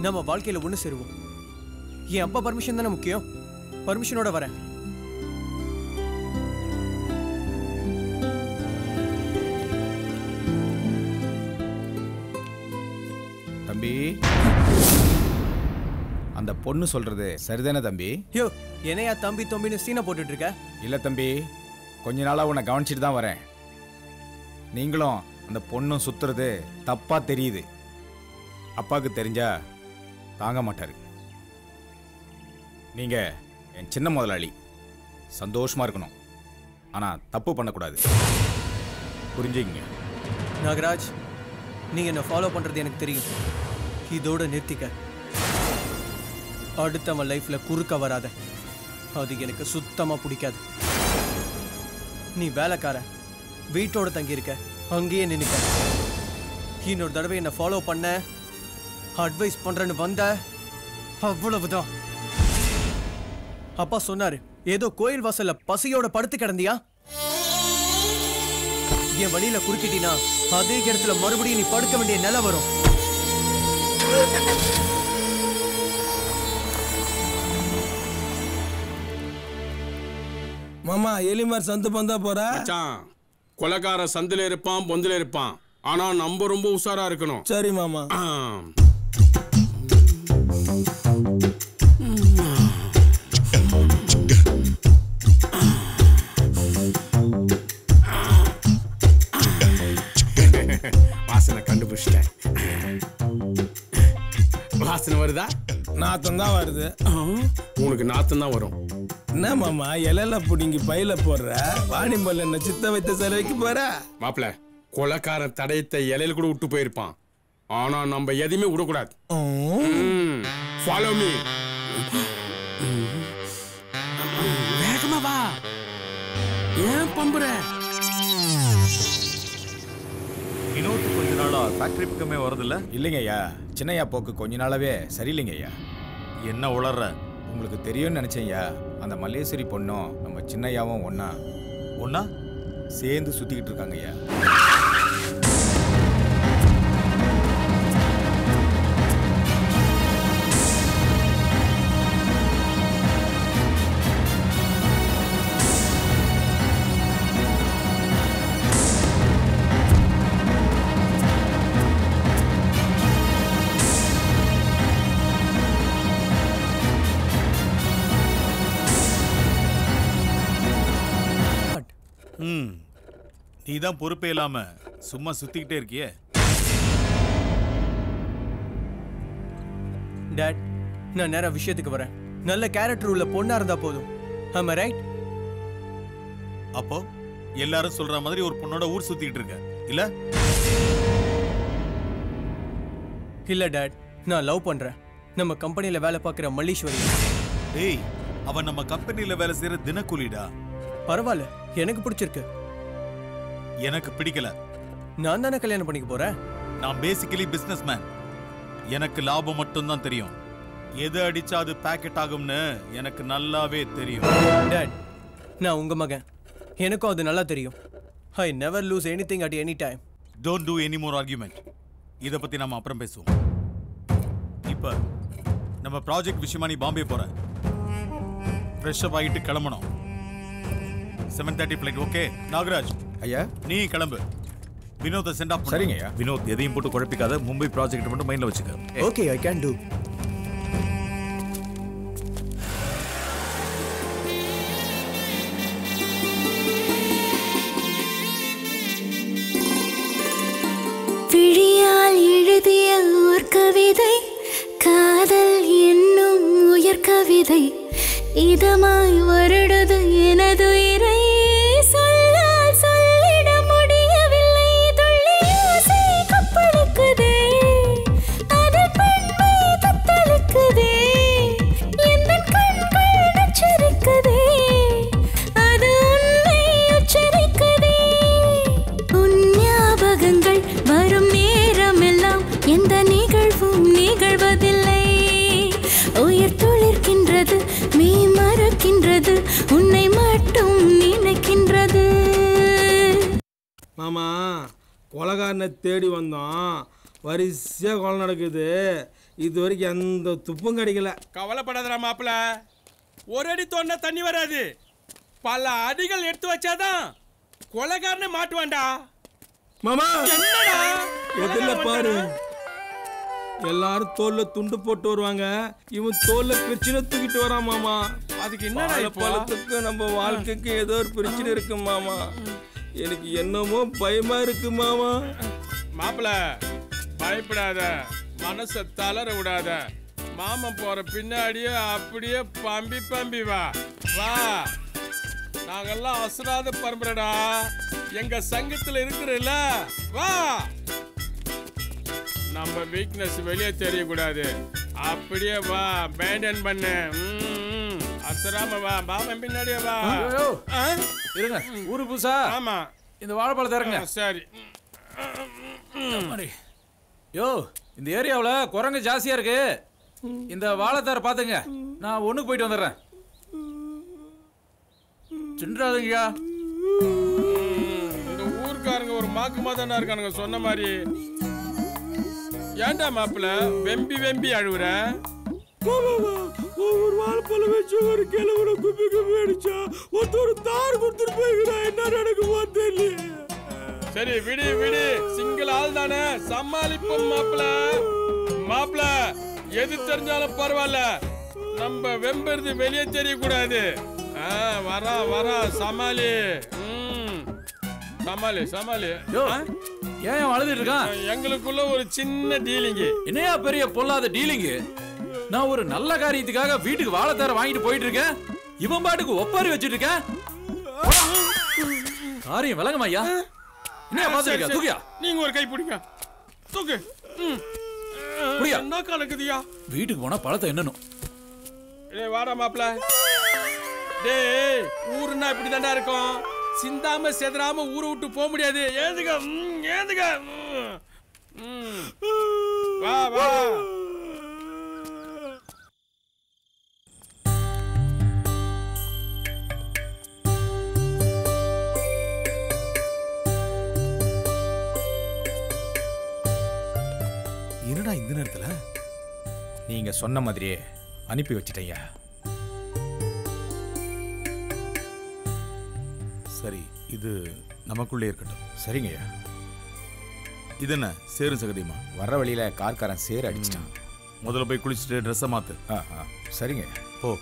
நம்ம வாழ்க்கையில ஒண்ணு சேருவோம். என் அப்பா பர்மிஷன் தானே முக்கியம். பர்மிஷனோட வரேன். தம்பி, அந்த பொண்ணு சொல்றது சரிதானே தம்பி? யோ, என்னையா தம்பி தம்பின்னு சீனை போட்டுட்டு இருக்க? இல்ல தம்பி, கொஞ்ச நாளா உன்னை கவனிச்சிட்டு தான் வரேன். நீங்களும் அந்த பொண்ணும் சுத்துறது தப்பா தெரியுது. அப்பாவுக்கு தெரிஞ்சா தாங்க மாட்டாரு. நீங்க என் சின்ன முதலாளி, சந்தோஷமா இருக்கணும். ஆனா தப்பு பண்ணக்கூடாது. புரிஞ்சுங்க நாகராஜ், நீங்க என்ன ஃபாலோ பண்றது எனக்கு தெரியும். இதோட நிறுத்திக்க. அடுத்தவன் லைஃப்ல குறுக்க வராத. அது எனக்கு சுத்தமா பிடிக்காது. நீ வேலைக்கார, வீட்டோட தங்கி இருக்க, அங்கேயே நினைக்க. இன்னொரு தடவை என்ன ஃபாலோ பண்ண, அட்வைஸ் பண்றேன்னு வந்த, அவ்வளவுதான். அப்பா சொன்னாரு, ஏதோ கோயில் வாசல்ல பசியோட படுத்து கிடந்தியா? என் வழியில குறுக்கிட்டினா அதே இடத்துல மறுபடியும் நீ படுக்க வேண்டிய நிலை வரும். மாமா, எலிமார் சந்து பந்தா போற. கொலைக்கார சந்தில இருப்பான், பொந்தில இருப்பான். ஆனா நம்ம ரொம்ப உஷாரா இருக்கணும். சரி மாமா. வாசனை கண்டுபிடிச்சிட்டேன். வாசனை வருதா? நாத்தம் தான் வருது. உனக்கு நாத்தம் தான் வரும். என்ன மாமா, இலையில புடிங்கி பையில போடுற? வாணிம்பல் என்ன சித்த வைத்த சிலைக்கு போற? மாப்பிள, கொலைக்காரன் தடயத்தை இலையில கூட விட்டு போயிருப்பான். ஆனா நம்ம எதையுமே விடக்கூடாது. Follow me. வேகமா வா. ஏன் பம்புற? வினோத் கொஞ்ச நாளா ஃபேக்டரி பக்கமே வரதில்ல? இல்லைங்க ஐயா, சின்னையா போக்கு கொஞ்ச நாளாவே சரியில்லைங்க ஐயா. என்ன உளர்ற? உங்களுக்கு தெரியும்னு நினைச்சேன் ஐயா. அந்த மல்லேஸ்வரி பொண்ணும் நம்ம சின்னையாவும் ஒன்னா சேர்ந்து சுத்திக்கிட்டு இருக்காங்க ஐயா. நீ தான் பொறுப்பே இல்லாம சும்மா சுத்திக்கிட்டே இருக்கியே. டாட், நான் நேரா விஷயத்துக்கு வரேன். நல்ல கேரக்டர் உள்ள பொண்ணா இருந்தா போதும். ஆமா ரைட்? அப்போ எல்லாரும் சொல்ற மாதிரி ஒரு பொண்ணோட ஊர் சுத்திக்கிட்டு இருக்க இல்ல? இல்ல டாட், நான் லவ் பண்றேன். நம்ம கம்பெனில வேலை பார்க்குற மல்லீஸ்வரி. டேய், அவன் நம்ம கம்பெனில வேலை செய்யற தினக்கூலிடா. பரவாயில்ல, எனக்கு பிடிச்சிருக்கு. எனக்கு பிடிக்கல. நான் தானே கல்யாணம் பண்ணிக்க போறேன். நான் பேசிக்கலி பிசினஸ் மேன். எனக்கு லாபம் மட்டும் தான் தெரியும். எது அடிச்சா அது பேக்கெட் ஆகும்னு எனக்கு நல்லாவே தெரியும். டாட், நான் உங்க மகன். எனக்கும் அது நல்லா தெரியும். I never loose anything at any time. Don't do any more argument. இதை பத்தி நாம அப்புறம் பேசுவோம். இப்ப நம்ம ப்ராஜெக்ட் விஷயமா நீ பாம்பே போற. ஃப்ரெஷ் அப் ஆகிட்டு கிளம்பணும். 7:30 ஃப்ளைட் ஓகே. நாகராஜ் ஐயா நீ கிளம்பு. வினோத்தை சென்ட் ஆஃப் சரிங்க ஐயா. வினோத் எதையும் போட்டு குழப்பிக்காத. மும்பை ப்ராஜெக்ட் மட்டும் மைண்ட்ல வச்சுக்க. Okay I can do. விழியால் எழுதிய ஓர் கவிதை, காதல் என்னும் உயர் கவிதை, இதமாய் வருடுது எனதுயிரை, சொல்லால் சொல்லிட முடியவில்லை, துள்ளி ஓசை கப்பலுக்குதே, அது பெண்மை தத்தளிக்குதே, எந்தன் கண்கள் நச்சரிக்குதே, அது உன்னை உச்சரிக்குதே, உன் ஞாபகங்கள் வரும் நேரமெல்லாம் எந்த நிகழ்வும் நிகழ்வதில்லை, உயிர் துளிர்க்கின்றது மீ மறக்கின்றது, உன்னை மட்டும் நினைக்கின்றது. மாமா கொலைகாரனை தேடி வந்தோம், வரிசையாக கொலை நடக்குது, இது வரைக்கும் எந்த துப்பும் கிடைக்கல. கவலைப்படாதடா மாப்பிள்ள, ஒரு அடி தோண்டா தண்ணி வராது, பல அடிகள் எடுத்து வச்சாதான் கொலைகாரனை மாட்டுவான்டா. மாமா என்னடா எதில பாரு, எல்லாரும் தோல்ல துண்டு போட்டு வருவாங்க, இவன் தோல்ல பிரச்சனை தூக்கிட்டு வரான் மாமா. அதுக்கு என்ன பழத்துக்கு நம்ம வாழ்க்கைக்கு ஏதோ ஒரு பிரச்சனை இருக்கு மாமா. எனக்கு என்னமோ பயமா இருக்கு மாமா. மாப்பிள்ள பயப்படாத, மனசை தளர விடாத, மாமன் போற பின்னாடியே அப்படியே பம்பி பம்பி வா வா. நாங்கெல்லாம் அசுராத பரம்பரைடா, எங்க சங்கத்துல இருக்கிறல்ல, வா. நம்ம வீக்னஸ் வெளியே தெரியக்கூடாது, அப்படியே வா, மெயின்டைன் பண்ணு, அசராம வா, பாமன் பின்னாடியே வா. இருங்க, ஊரு புதுசா? ஆமா. இந்த வாழைப்பழத்தை இறங்க. சரி. யோ, இந்த ஏரியாவில் குரங்கு ஜாஸ்தியா இருக்கு, இந்த வாழைத்தார பாத்துங்க, நான் ஒண்ணுக்கு போயிட்டு வந்துடுறேன். சின்றாதுங்கய்யா. இந்த ஊருக்காரங்க ஒரு மாக்குமா தானே இருக்கானுங்க சொன்ன மாதிரி. ஏன்டா மாப்பிள்ள வெம்பி வெம்பி அழுவுற? ஒரு வாழைப்பழம் வச்சு ஒரு கிழவன குப்பி குப்பி அடிச்சா ஒரு தார் கொடுத்துட்டு போய்கிறா, என்ன நடக்குமோ தெரியல. சரி விடு விடு, சிங்கிள் ஆள் தானே, சமாளிப்போம் மாப்பிள்ள. மாப்பிள்ள எது தெரிஞ்சாலும் பரவாயில்ல, நம்ம வெம்பறது வெளியே தெரியக்கூடாது. வரா வரா, சமாளி சமாளி சமாளி. ஏன் அழுதுட்டு இருக்கான்? எங்களுக்குள்ள ஒரு சின்ன டீலிங்கு. என்னையா பெரிய பொல்லாத டீலிங்கு? நான் ஒரு நல்ல காரியத்துக்காக வீட்டுக்கு வாழைத்தார வாங்கிட்டு போயிட்டு இருக்கேன், இவன் பாட்டுக்கு ஒப்பாரி வச்சிட்டு இருக்கேன். காரியம் விளங்குமா ஐயா? என்ன பாத்துருக்க? தூக்கியா, நீங்க ஒரு கை பிடிங்க, தூக்கு. என்ன கலக்குதியா? வீட்டுக்கு போனா பழத்தை என்னணும். டேய் வாடா மாப்ள. டேய் ஊருன்னா இப்படி தாண்டா இருக்கும், சிந்தாம செதறாம ஊரை விட்டு போக முடியாது. ஏந்துங்க ஏந்துங்க, வா வா. என்னடா இந்த நேரத்துல? நீங்க சொன்ன மாதிரியே அனுப்பி வச்சிட்டேயா. சரி, இது நமக்குள்ளே இருக்கட்டும். சரிங்கய்யா. இது என்ன சேரும் சகதியுமா? வர்ற வழியில கார்காரன் சேர் அடிச்சிட்டான். முதல்ல போய் குளிச்சுட்டு ட்ரெஸ்ஸை மாத்து. சரிங்க போ.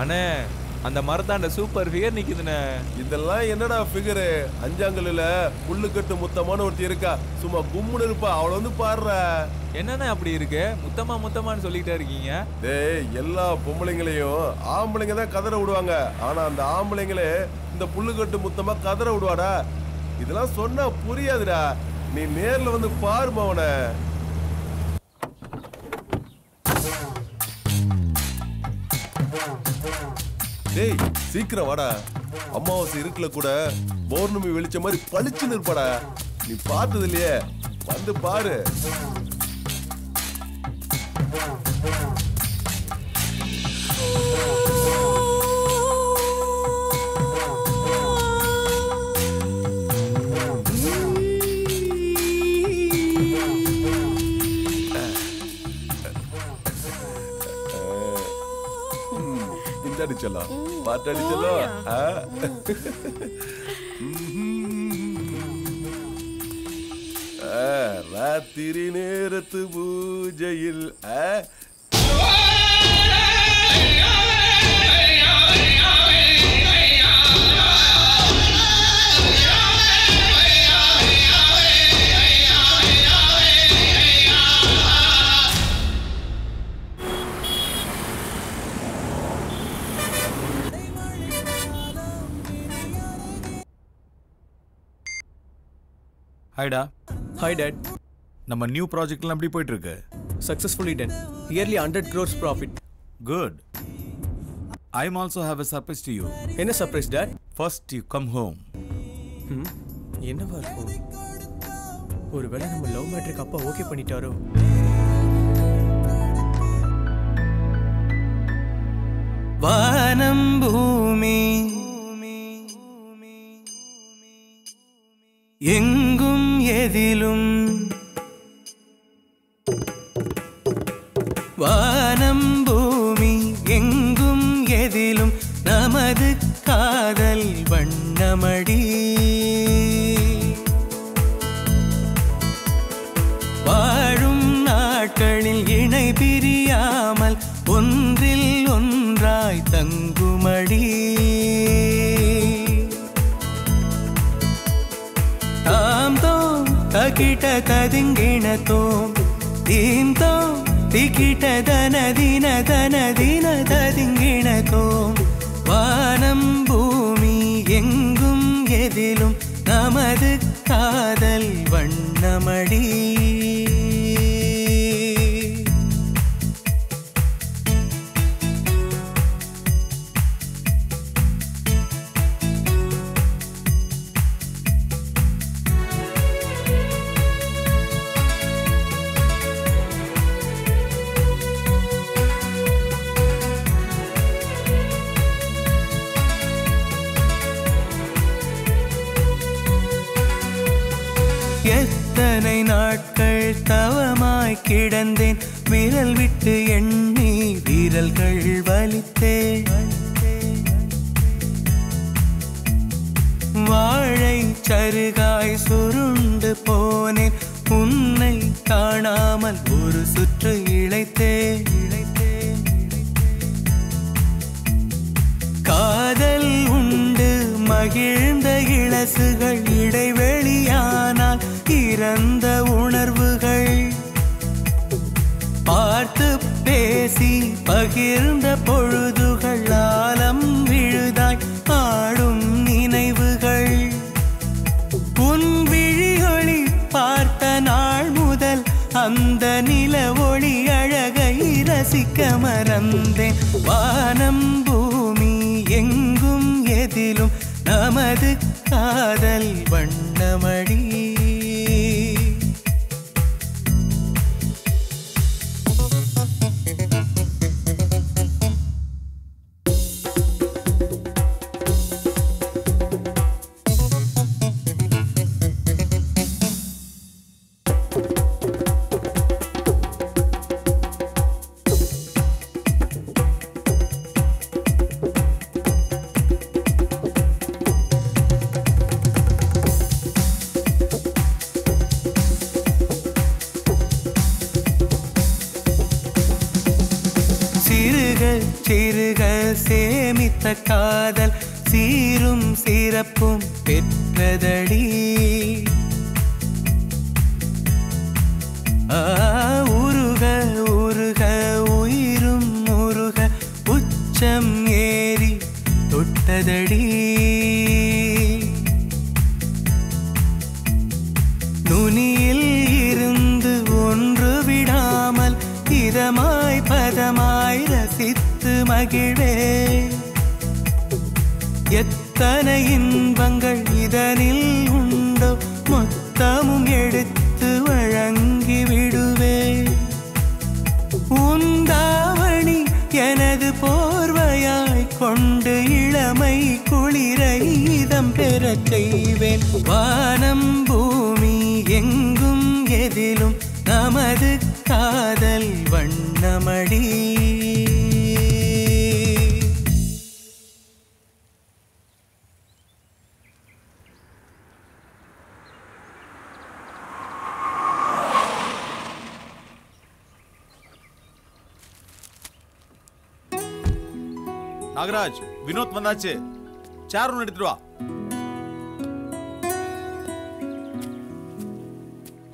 அண்ணே, அந்த மரத்தாண்ட சூப்பர் ஃபிகர் நிக்குதுண்ணே. இதெல்லாம் என்னடா ஃபிகரு? அஞ்சாங்கல்ல புல்லு கட்டு முத்தமான ஒருத்தி இருக்கா, சும்மா கும்முன்னு இருப்பா, அவளை வந்து பாடுற. என்னண்ணே அப்படி இருக்கு? முத்தமா முத்தமான்னு சொல்லிட்டே இருக்கீங்க. டேய், எல்லா பொம்பளைங்களையும் ஆம்பளைங்க தான் கதற விடுவாங்க, ஆனா அந்த ஆம்பளைங்களே இந்த புல்லு கட்டு முத்தமா கதற விடுவாடா. இதெல்லாம் சொன்னா புரியாதுடா, நீ நேர்ல வந்து பாருமா அவனை. டேய் சீக்கிரம் வாடா, அமாவாசை இருக்குல கூட பௌர்ணமி வெளிச்ச மாதிரி பளிச்சுன்னு இருப்பாடா. நீ பார்த்தது இல்லையே, வந்து பாரு. கொஞ்சம் செல்லம் பாட்டாடி செல்லம் ராத்திரி நேரத்து பூஜையில் ஹாய்டா. Hi dad. நம்ம நியூ ப்ராஜெக்ட்லாம் எப்படி போயிட்டு இருக்கு? Successfully done. Yearly 100 crores profit. Good. I am also have a surprise to you. என்ன surprise dad? First you come home. என்னவா இருக்கும்? ஒருவேளை நம்ம லவ் மேட்ருக்கு அப்பா ஓகே பண்ணிட்டாரோ? வானம் பூமி எங்கும் எதிலும் வானம் பூமி எங்கும் எதிலும் நமது காதல் வண்ணமடி வாழும் நாட்களில் இணை பிரியாமல் ஒன்றில் ஒன்றாய் தங்குமடி தாம் தோம் தகிட ததிங்கின தோம் தீம் தோம் திகிட தனதின தனதின ததிங்கின தோம் வானம் பூமி எங்கும் எதிலும் நமது காதல் வண்ணமடி எத்தனை நாட்கள் தவமாய் கிடந்தேன் விரல் விட்டு எண்ணி விரல்கள் வலித்தேன் வாழை சருகாய் சுருண்டு போனேன் உன்னை காணாமல் ஒரு சுற்று இளைத்தேன் காதல் உண்டு மகிழ்ந்த இளசுகள் இடைவெளியானால் இறந்த உணர்வுகள் பார்த்து பேசி பகிர்ந்த பொழுதுகள் ஆலம் விழுதாய் ஆடும் நினைவுகள் உன் விழிகளி பார்த்த நாள் முதல் அந்த நில ஒளி அழகை ரசிக்க மறந்தேன் வானம் பூமி எங்கும் எதிலும் நமது காதல் வண்ணமடி சிறுக சேமித்த காதல் சீரும் சிறப்பும் பெற்றதடி உருக உருக உயிரும் உருக உச்சம் ஏறி தொட்டதடி நுனியில் இருந்து ஒன்று விடாமல் இதமாய் பதமாய் ரசித்து மகிழ்வே எத்தனை இன்பங்கள் இதனில் உண்டோ மொத்தமும் எடுத்து வழங்கி விடுவே உந்தாவணி எனது போர்வையாய் கொண்டு இளமை குளிர இதம் பெறச் செய்வேன் வானம் பூமி எங்கும் எதிலும் நமது காதல் வண்ணமடி நாகராஜ், வினோத் வந்தாச்சு. சேர் ஒன்று எடுத்துட்டு வா.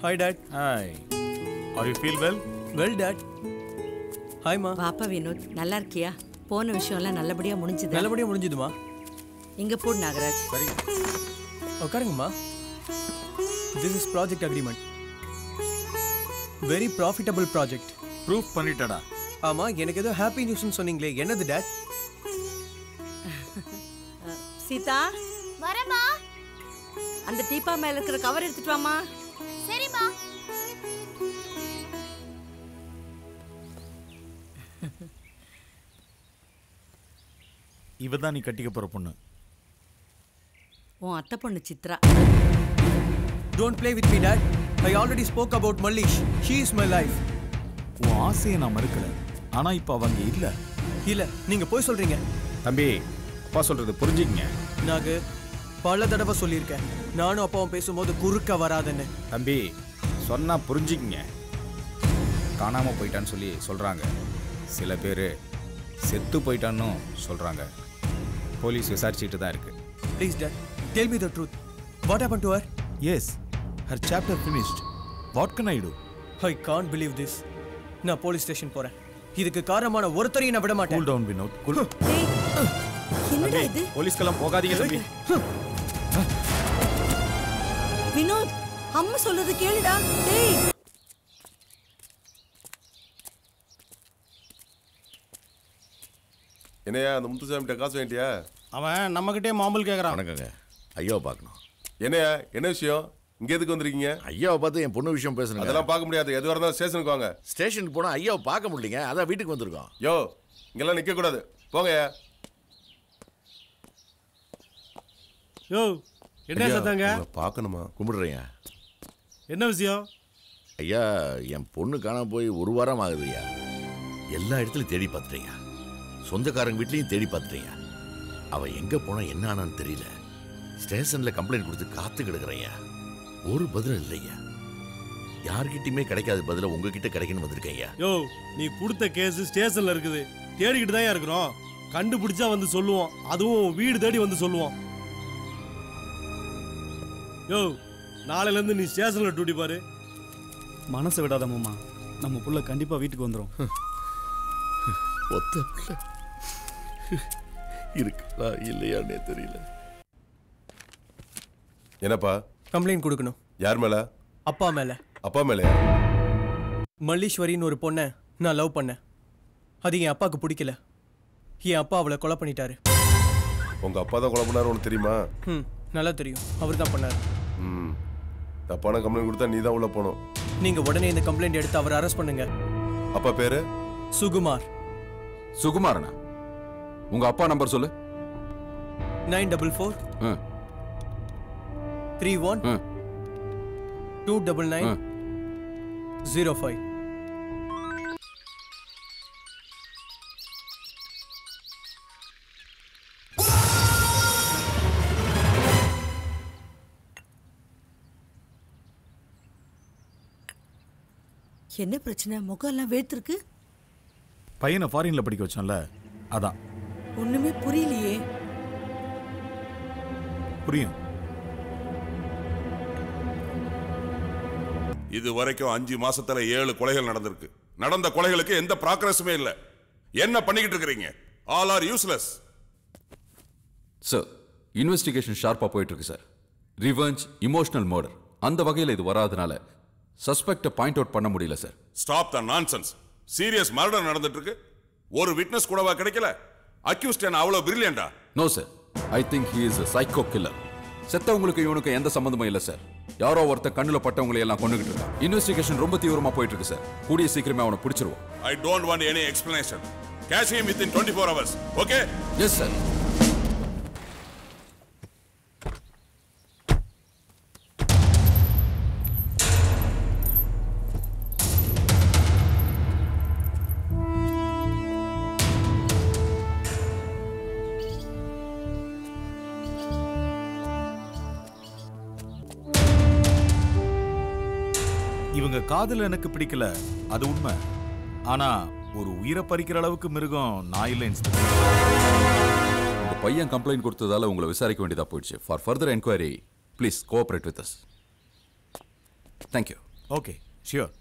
Hi Dad. Hi. Are you feel well? Well Dad. Hi Ma. வாப்பா வினோத், நல்லா இருக்கியா? போன விஷயம்லாம் நல்லபடியா முடிஞ்சது. நல்லபடியா முடிஞ்சதுமா. இங்க போடு நாகராஜ். சரி. உட்காருங்கம்மா. This is project agreement. Very profitable project. Proof பண்ணிட்டடா. ஆமா, எனக்கு ஏதோ ஹாப்பி நியூஸ்னு சொன்னீங்களே, என்னது Dad? சீதா, வரமா. அந்த டீப்பா மேல இருக்கிற கவர் எடுத்துட்டு வாமா. சரிமா. இவதான் நீ கட்டிக்க போற பொண்ணு. உன் அத்தை பொண்ணு Chitra. Don't play with me Dad. I already spoke about Mallish. She is my life. உன் ஆசையை நான் மறுக்கல. ஆனா இப்ப அவங்க இல்ல. இல்ல, நீங்க போய் சொல்றீங்க. தம்பி, அப்பா சொல்றது புரிஞ்சுக்கங்க. நாகு பல தடவை சொல்லியிருக்கேன், நானும் அப்பாவும் பேசும்போது குறுக்க வராதுன்னு. தம்பி, சொன்னா புரிஞ்சுக்கங்க. காணாம போயிட்டான்னு சொல்லி சொல்றாங்க. சில பேர் செத்து போயிட்டான்னு சொல்றாங்க. போலீஸ் விசாரிச்சுட்டு தான் இருக்கு. Please Dad, tell me the truth. What happened to her? Yes, her chapter finished. What can I do? I can't believe this. நான் போலீஸ் ஸ்டேஷன் போறேன். இதுக்கு காரணமான ஒருத்தரையும் நான் விட மாட்டேன். Cool down Vinod. Cool. என்னடா இது? போலீஸ்க்கெல்லாம் போகாதீங்க தம்பி. வினோத், அம்மா சொல்றது கேளுடா. டேய். என்னையா அந்த முத்துசாமிட்ட காசு வேண்டியா? அவன் நம்மகிட்டே மாம்பல் கேட்குறான். வணக்கங்க, ஐயாவை பார்க்கணும். என்னையா, என்ன விஷயம்? இங்க எதுக்கு வந்திருக்கீங்க? ஐயாவை பார்த்து என் பொண்ணு விஷயம் பேசணும். அதெல்லாம் பார்க்க முடியாது. எதுவாக இருந்தாலும் ஸ்டேஷனுக்கு வாங்க. ஸ்டேஷனுக்கு போனால் ஐயாவை பார்க்க முடியலைங்க, அதான் வீட்டுக்கு வந்திருக்கோம். யோ, இங்கெல்லாம் நிற்க கூடாது, போங்கய்யா. யோ, என்ன சத்தாங்க? பார்க்கணுமா? கும்பிடுறேன். என்ன விஷயம்? ஐயா, என் பொண்ணு காணாம போய் ஒரு வாரம் ஆகுது ஐயா. எல்லா இடத்துலையும் தேடி பார்த்துட்டேங்க, சொந்தக்காரங்க வீட்லையும் தேடி பார்த்துட்டேங்க. அவள் எங்கே போனால் என்ன ஆனான்னு தெரியல. ஸ்டேஷனில் கம்ப்ளைண்ட் கொடுத்து காத்து கிடக்குறேன். ஒரு பதிலும் இல்லையா. யார்கிட்டயுமே கிடைக்காத பதில உங்ககிட்ட கிடைக்கணும் வந்திருக்கேன். யோ, நீ கொடுத்த கேஸ் ஸ்டேஷன்ல இருக்குது, தேடிக்கிட்டு தான் இருக்கிறோம். கண்டுபிடிச்சா வந்து சொல்லுவோம், அதுவும் வீடு தேடி வந்து சொல்லுவோம். யோ, நாளையில இருந்து நீ ஸ்டேஷன்ல டியூட்டி பாரு. மனசை விடாத மாமா, நம்ம புள்ள கண்டிப்பா வீட்டுக்கு வந்துடும். ஒத்த பிள்ளை இருக்குதா இல்லையானே தெரியல. என்னப்பா கம்ப்ளைண்ட் கொடுக்கணும். யார் மேல? அப்பா மேல. அப்பா மேலையா? மல்லீஸ்வரின்னு ஒரு பொண்ணை நான் லவ் பண்ணேன். அது என் அப்பாவுக்கு பிடிக்கல. என் அப்பா அவளை கொலை பண்ணிட்டாரு. உங்க அப்பா தான் கொலை பண்ணாரு, உனக்கு தெரியுமா? நல்லா தெரியும், அவர் தான் பண்ணாரு. தப்பான கம்ப்ளைண்ட் கொடுத்தா நீ தான் உள்ள போகணும். நீங்க உடனே இந்த கம்ப்ளைண்ட் எடுத்து அவரை அரெஸ்ட் பண்ணுங்க. அப்பா பேரு? சுகுமார். சுகுமாரனா? உங்க அப்பா நம்பர் சொல்லு. 944 31 299 05. என்ன பிரச்சனை? முகம் எல்லாம் வேர்த்திருக்கு. பையனை ஃபாரின்ல படிக்க வச்சான்ல, அதான். ஒண்ணுமே புரியலையே. புரியும். இது வரைக்கும் 5 மாசத்துல 7 கொலைகள் நடந்திருக்கு. நடந்த கொலைகளுக்கு எந்த ப்ராக்ரஸுமே இல்ல. என்ன பண்ணிக்கிட்டு இருக்கீங்க? All are useless. Sir, investigation ஷார்ப்பா போயிட்டு இருக்கு சார். ரிவெஞ்ச், இமோஷனல் மர்டர் அந்த வகையில் இது வராதனால சஸ்பெக்டை பாயிண்ட் அவுட் பண்ண முடியல sir. Stop the nonsense. Serious murder நடந்துட்டு இருக்கு. ஒரு விட்னஸ் கூடவா கிடைக்கல? அக்யூஸ்ட் என்ன அவ்வளவு பிரில்லியண்டா? No sir, I think he is a psycho killer. செத்தவங்களுக்கு இவனுக்கு எந்த சம்பந்தமும் இல்ல சார். யாரோ ஒருத்த கண்ணுல பட்டவங்களை எல்லாம் கொண்டுகிட்டு இருக்கான். இன்வெஸ்டிகேஷன் ரொம்ப தீவிரமா போயிட்டு இருக்கு சார். கூடிய சீக்கிரமே அவனை பிடிச்சிருவோம். I don't want any explanation. Catch him within 24 hours. Okay? Yes sir. இவங்க காதல் எனக்கு பிடிக்கல, அது உண்மை. ஆனா ஒரு உயிரை பறிக்கிற அளவுக்கு மிருகம் நான் இல்லை இன்ஸ்பெக்டர். உங்க பையன் கம்ப்ளைண்ட் கொடுத்ததால உங்களை விசாரிக்க வேண்டியதா போயிடுச்சு. For further enquiry please cooperate with us. Thank you. Okay, sure.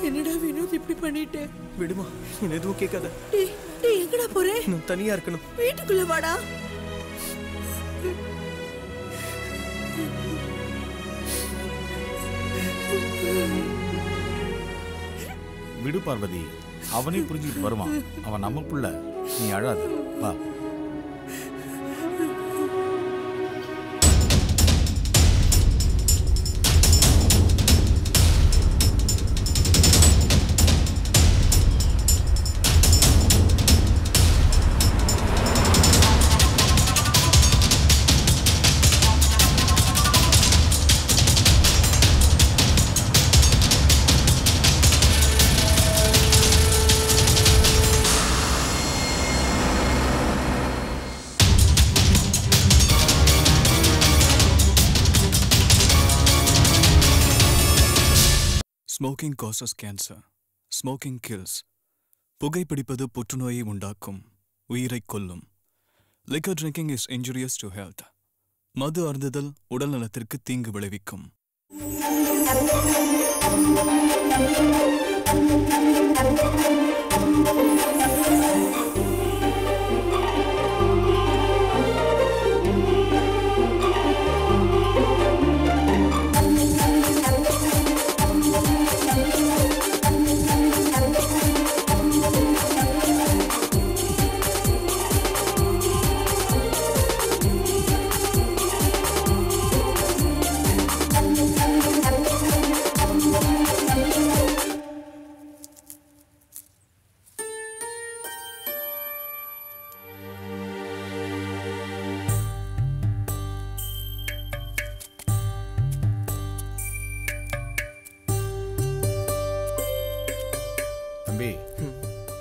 என்னடா வினோத் இப்படி பண்ணிட்டே? விடுமா, என்ன எதுவும் கேட்காத. டேய் எங்கடா போறே? நான் தனியா இருக்கணும். வீட்டுக்குள்ள வாடா. விடு பார்வதி, அவனே புரிஞ்சுக்கிட்டு வருவான். அவன் நம்ம புள்ள, நீ அழாத. வா. Smoking causes cancer. Smoking kills. புகைப்பிடிப்பது புற்றுநோயை உண்டாக்கும், உயிரை கொல்லும். Liquor drinking is injurious to health. மது அருந்துதல் உடல் நலத்திற்கு தீங்கு விளைவிக்கும்.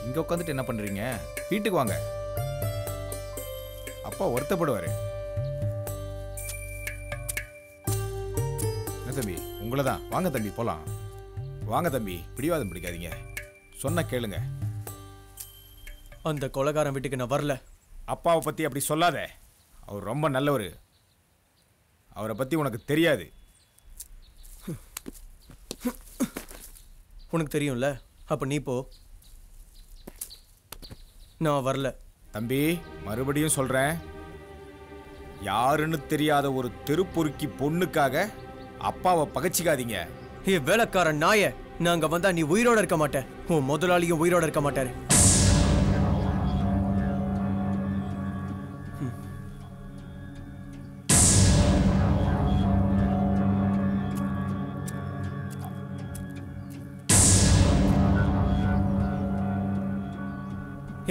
இங்க உட்காந்துட்டு என்ன பண்றீங்க? வீட்டுக்கு வாங்க, அப்பா வருத்தப்படுவாரு. என்ன தம்பி, உங்களை தான். வாங்க தம்பி, போலாம். வாங்க தம்பி, பிடிவாதம் பிடிக்காதீங்க, சொன்ன கேளுங்க. அந்த கொலைகாரன் வீட்டுக்கு நான் வரல. அப்பாவை பத்தி அப்படி சொல்லாத, அவர் ரொம்ப நல்லவர். அவரை பத்தி உனக்கு தெரியாது. உனக்கு தெரியும்ல, அப்ப நீ போ. நான் வரல. தம்பி, மறுபடியும் சொல்றேன், யாருன்னு தெரியாத ஒரு தெருப்பொறுக்கி பொண்ணுக்காக அப்பாவை பகச்சிக்காதீங்க. ஏ வேலைக்காரன் நாய, நாங்க வந்தா நீ உயிரோட இருக்க மாட்ட, உன் முதலாளியும் உயிரோட இருக்க மாட்டாரு.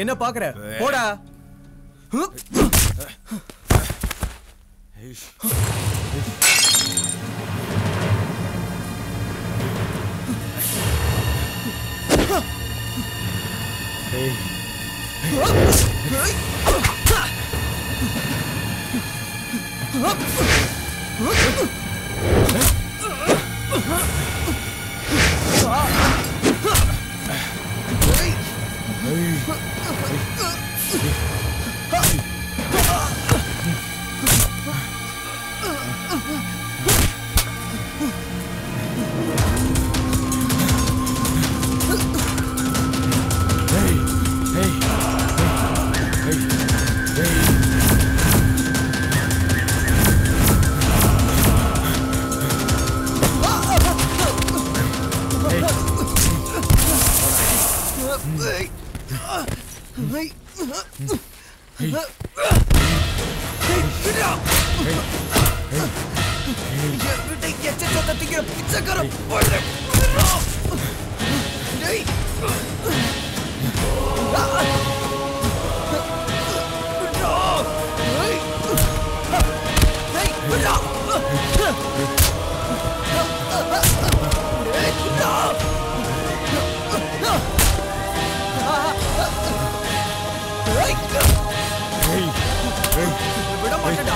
என்ன பாக்குற? போடா. விட மாட்டேன்டா.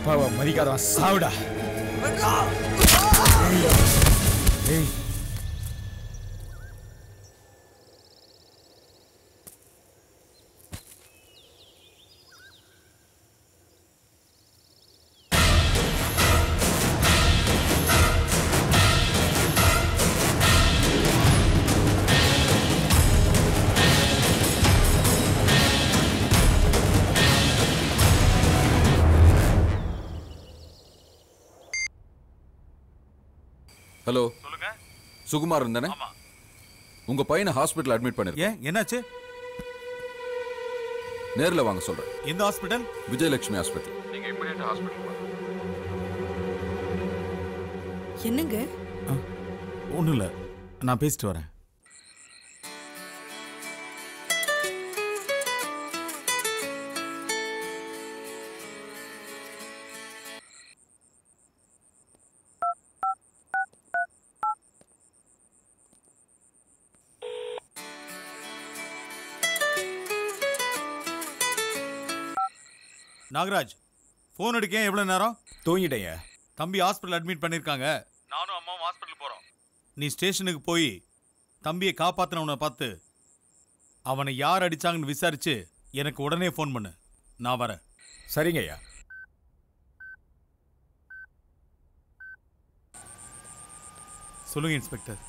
அப்பாவை மதிக்காதவன் சாவுடா. ஹலோ, சொல்லுங்க. சுகுமார் இருந்தானே? உங்க பையனை ஹாஸ்பிடல் அட்மிட் பண்ணிருக்கேன். ஏன் என்னாச்சு? நேர்ல வாங்க சொல்றேன். எந்த ஹாஸ்பிடல்? விஜயலட்சுமி ஹாஸ்பிடல். நீங்க இமிடியேட் ஹாஸ்பிடல் வாங்க. என்னங்க? ஒண்ணும் இல்ல, நான் பேசிட்டு வரேன். நாகராஜ், போன் எடுக்க எவ்வளவு நேரம்? தூங்கிட்டேங்க. தம்பி ஹாஸ்பிடல் அட்மிட் பண்ணிருக்காங்க. நானும் அம்மாவும் ஹாஸ்பிடல் போறோம். நீ ஸ்டேஷனுக்கு போய் தம்பியை காப்பாத்தினவனை பார்த்து அவனை யார் அடிச்சாங்கன்னு விசாரிச்சு எனக்கு உடனே போன் பண்ணு. நான் வரேன். சரிங்க ஐயா. சொல்லுங்க இன்ஸ்பெக்டர்.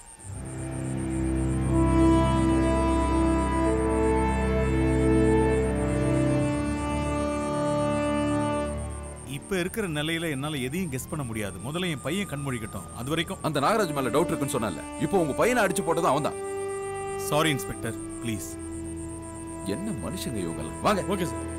இப்ப இருக்கிற நிலையில என்னால எதையும் கெஸ் பண்ண முடியாது. முதல்ல என் பையன் கண்மொழிக்கட்டும். அது வரைக்கும் அந்த நாகராஜ் மேல டவுட் இருக்குன்னு சொன்னல. இப்போ உங்க பையனை அடிச்சு போட்டது அவன்தான். Sorry inspector, please. என்ன மனுஷங்க இவங்க? வாங்க. Okay sir.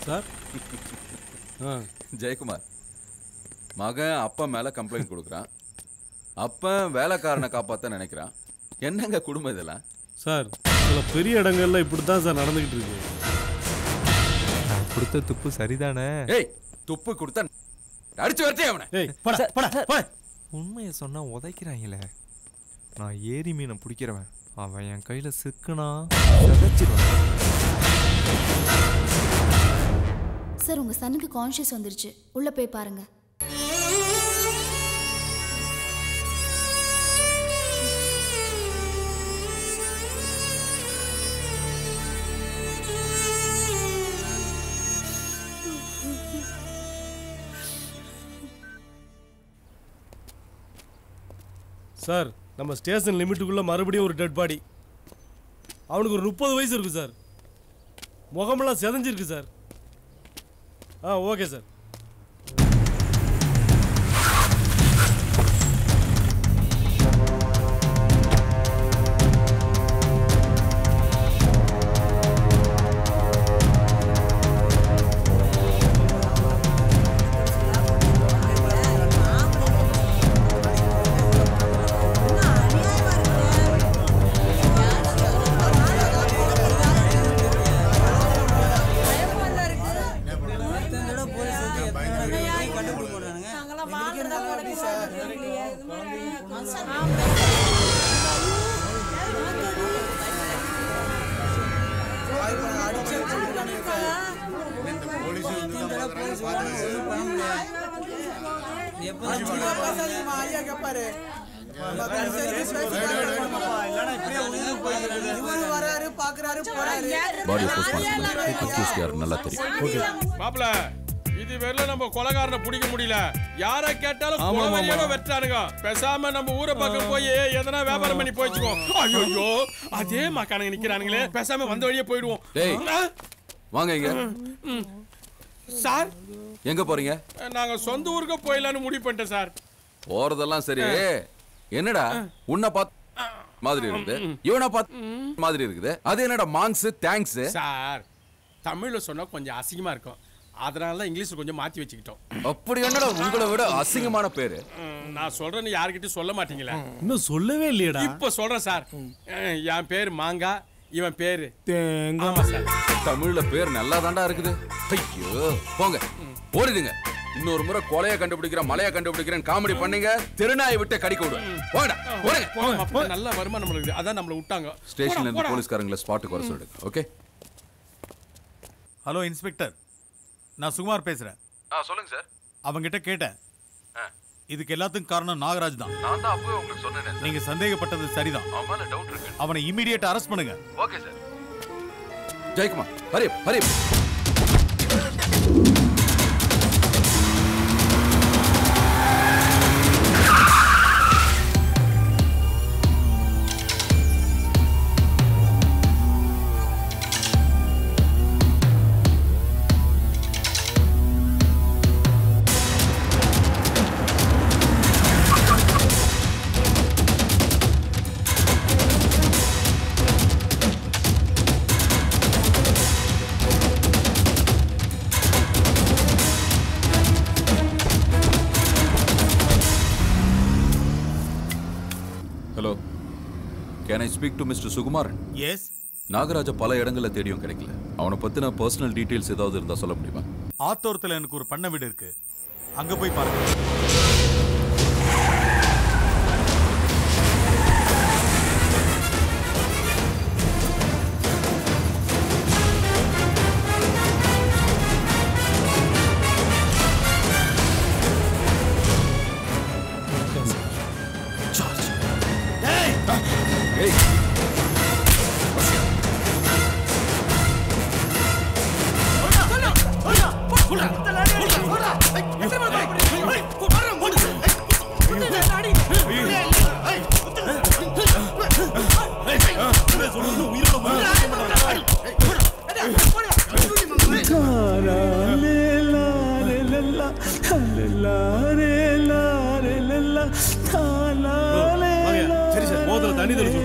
சார், ஜெயக்குமார் மகன் அப்பா மேல கம்ப்ளைண்ட் கொடுக்குறான். அப்ப வேலைக்காரனை காப்பாத்த நினைக்கிறான். என்னங்க குடும்பம் இதெல்லாம்? சார், சில பெரிய இடங்கள்ல இப்படித்தான் சார் நடந்துகிட்டு இருக்கு. நான் கொடுத்த துப்பு சரிதானே? ஏய், துப்பு கொடுத்தா அடிச்சு வரட்டே அவனை. ஏய், போடா போடா போடா. உண்மையை சொன்னா உதைக்கிறாங்களே. நான் ஏரி மீனை பிடிக்கிறவன். அவன் என் கையில சிக்குனா உதைச்சிருவான். சார், உங்க சனுக்கு கான்ஷியஸ் வந்துருச்சு. உள்ள போய் பாருங்க. சார், நம்ம ஸ்டேஷன் லிமிட்டுக்குள்ள மறுபடியும் ஒரு டெட் பாடி. அவனுக்கு ஒரு 30 வயசு இருக்கு சார். முகமெல்லாம் செதஞ்சிருக்கு சார். Okay sir. மாப்ள, இது வெறும் நம்ம கொலைகாரனை பிடிக்க முடியல. யார கேட்டாலும் கொலைவெறியோட வெட்டானுங்க. பேசாம நம்ம ஊரை பக்கம் போய் எதனா வியாபாரம் பண்ணி போய்ச்சுக்கோ. ஐயோ, அதே மக்கானுங்க நிக்கிறானுங்களே. பேசாம வந்த வழியே போயிடுவோம். டேய், வாங்க இங்க. சார், எங்க போறீங்க? நாங்க சொந்த ஊருக்கு போயிடலான்னு முடிவு பண்ணிட்டேன் சார். போறதெல்லாம் சரி, என்னடா உன்னை பார்த்து மாதிரி இருக்குது, இவனை பார்த்து மாதிரி இருக்குது. அது என்னடா மாங்ஸ் தேங்க்ஸ் சார். தமிழ்ல சொன்னா கொஞ்சம் அசிங்கமா இருக்கும், அதனால தான் இங்கிலீஷ்ல கொஞ்சம் மாத்தி வச்சுக்கிட்டோம். அப்படி என்னடா உங்களை விட அசிங்கமான பேரு? நான் சொல்றேன்னு யார்கிட்டயும் சொல்ல மாட்டீங்களா? இன்னும் சொல்லவே இல்லையடா. இப்ப சொல்றேன் சார். என் பேர் மாங்கா, இவன் பேரு தேங்காய் சார். தமிழ்ல பேர் நல்லா தாண்டா இருக்குது. ஐயோ போங்க, ஓடிடுங்க. இன்னொரு முறை கொலையை கண்டுபிடிக்கிறேன், மலையை கண்டுபிடிக்கிறேன் காமெடி பண்ணீங்க, திருநாயை விட்டு கடிக்க விடுவேன். போங்கடா, போங்க. நல்ல வருமானம் இருக்குது, அதான் நம்மள விட்டாங்க. ஸ்டேஷன்ல இருந்து போலீஸ்காரங்களை ஸ்பாட்டுக்கு வர சொல்லுங்க. ஓகே. ஹலோ இன்ஸ்பெக்டர், நான் சுகுமார் பேசுறேன். சொல்லுங்க சார். அவங்கிட்ட கேட்டேன். இதுக்கு எல்லாத்துக்கும் காரணம் நாகராஜ் தான். நான் தான் அப்பவே உங்களுக்கு சொன்னேன். நீங்க சந்தேகப்பட்டது சரிதான். அவன் மேல டவுட் இருக்கு. அவனை இமிடியேட்டா அரெஸ்ட் பண்ணுங்க. Okay sir. Jayakumar, Hari Hari. Hello, can I speak to mister Sukumaran? Yes. நாகராஜ பல இடங்கள்ல தேடியும் கிடைக்கல. அவனை பத்தின பர்சனல் டீடைல்ஸ் ஏதாவது இருந்தா சொல்ல முடியுமா? ஆத்தோரத்துல எனக்கு ஒரு பண்ணை வீடு இருக்கு, அங்க போய் பாருங்க. சரி சார், மோதிரம் தண்ணி தெளிச்சு.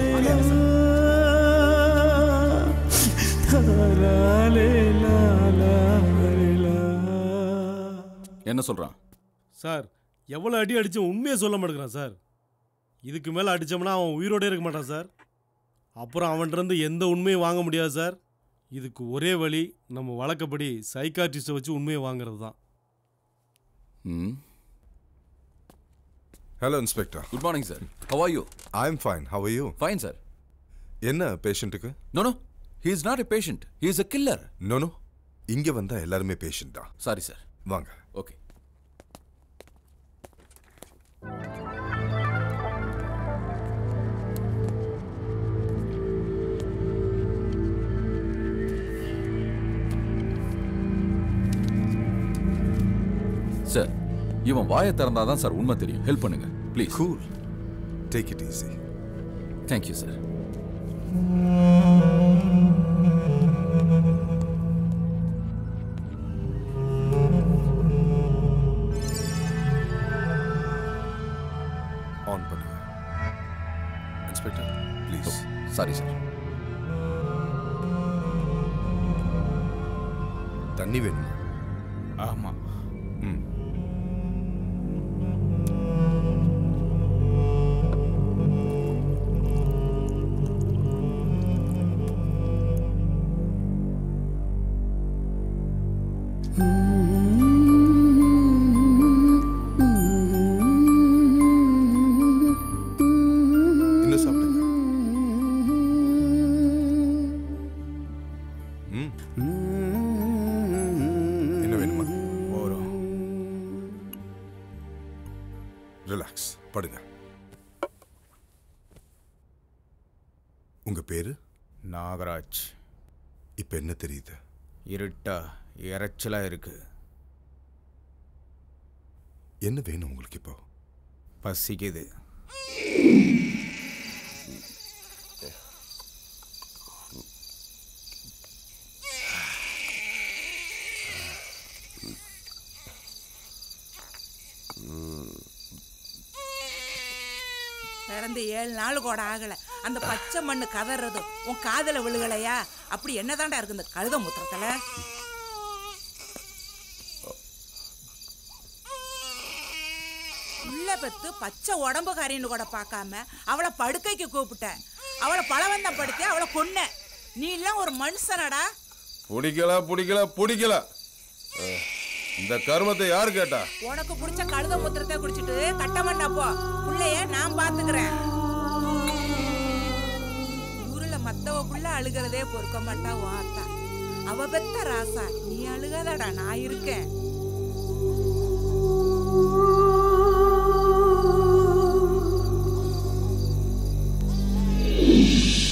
என்ன சொல்றான் சார்? எவ்வளவு அடி அடிச்சும் உண்மையை சொல்ல மாட்டேங்கிறான் சார். இதுக்கு மேல அடிச்சோம்னா அவன் உயிரோட இருக்க மாட்டான் சார். அப்புறம் அவன்கிட்ட இருந்து எந்த உண்மையும் வாங்க முடியாது சார். இதுக்கு ஒரே வழி நம்ம வழக்கப்படி சைக்காட்ரிஸ்ட்டை வச்சு உண்மையை வாங்குறது தான். Hello inspector. Good morning sir. How are you? I am fine. How are you? Fine sir. என்ன பேஷண்ட்டுக்கு? No no, he is not a patient, he is a killer. No no, இங்க வந்தா எல்லாருமே பேஷண்ட் தான். Sorry sir. வாங்க. ஓகே. சார், இவன் வாயை திறந்தாதான் சார் உண்மை தெரியும். ஹெல்ப் பண்ணுங்க please. Cool, take it easy. Thank you sir. On பண்ணுங்க. Inspector please. Sorry sir. தண்ணி வேணுமா? ஆமா. ம். இன்னும் சாப்பிடுங்க. என்ன வேணுமா? ரிலாக்ஸ், படுங்க. உங்க பேரு? நாகராஜ். இப்ப என்ன தெரியுது? இருட்டா இறைச்சலா இருக்கு. என்ன வேணும் உங்களுக்கு இப்போ? பசிக்குது. பிறந்து 7 நாள் கூட ஆகல. அந்த பச்சை மண்ணு கதறது உன் காதல விழுகலையா? அப்படி என்னதாண்டா இருக்கு இந்த கழுத மூத்திரத்துல? உள்ள பெத்து பச்சை உடம்புக்காரின்னு கூட பார்க்காம அவளை படுக்கைக்கு கூப்பிட்ட. அவளை பலவந்தம் படுத்தி அவளை கொன்ன. நீ எல்லாம் ஒரு மனுஷனடா. பிடிக்கல. இந்த கர்மத்தை யாரு கேட்டா? உனக்கு பிடிச்ச கழுத மூத்திரத்தை குடிச்சிட்டு கட்டமண்டா போ. புள்ளைய நான் பாத்துக்கிறேன். ஊர்ல மத்தவ புள்ள அழுகிறதே பொறுக்க மாட்டா வாத்தா. அவ பெத்த ராசா, நீ அழுகாதடா, நான் இருக்கேன்.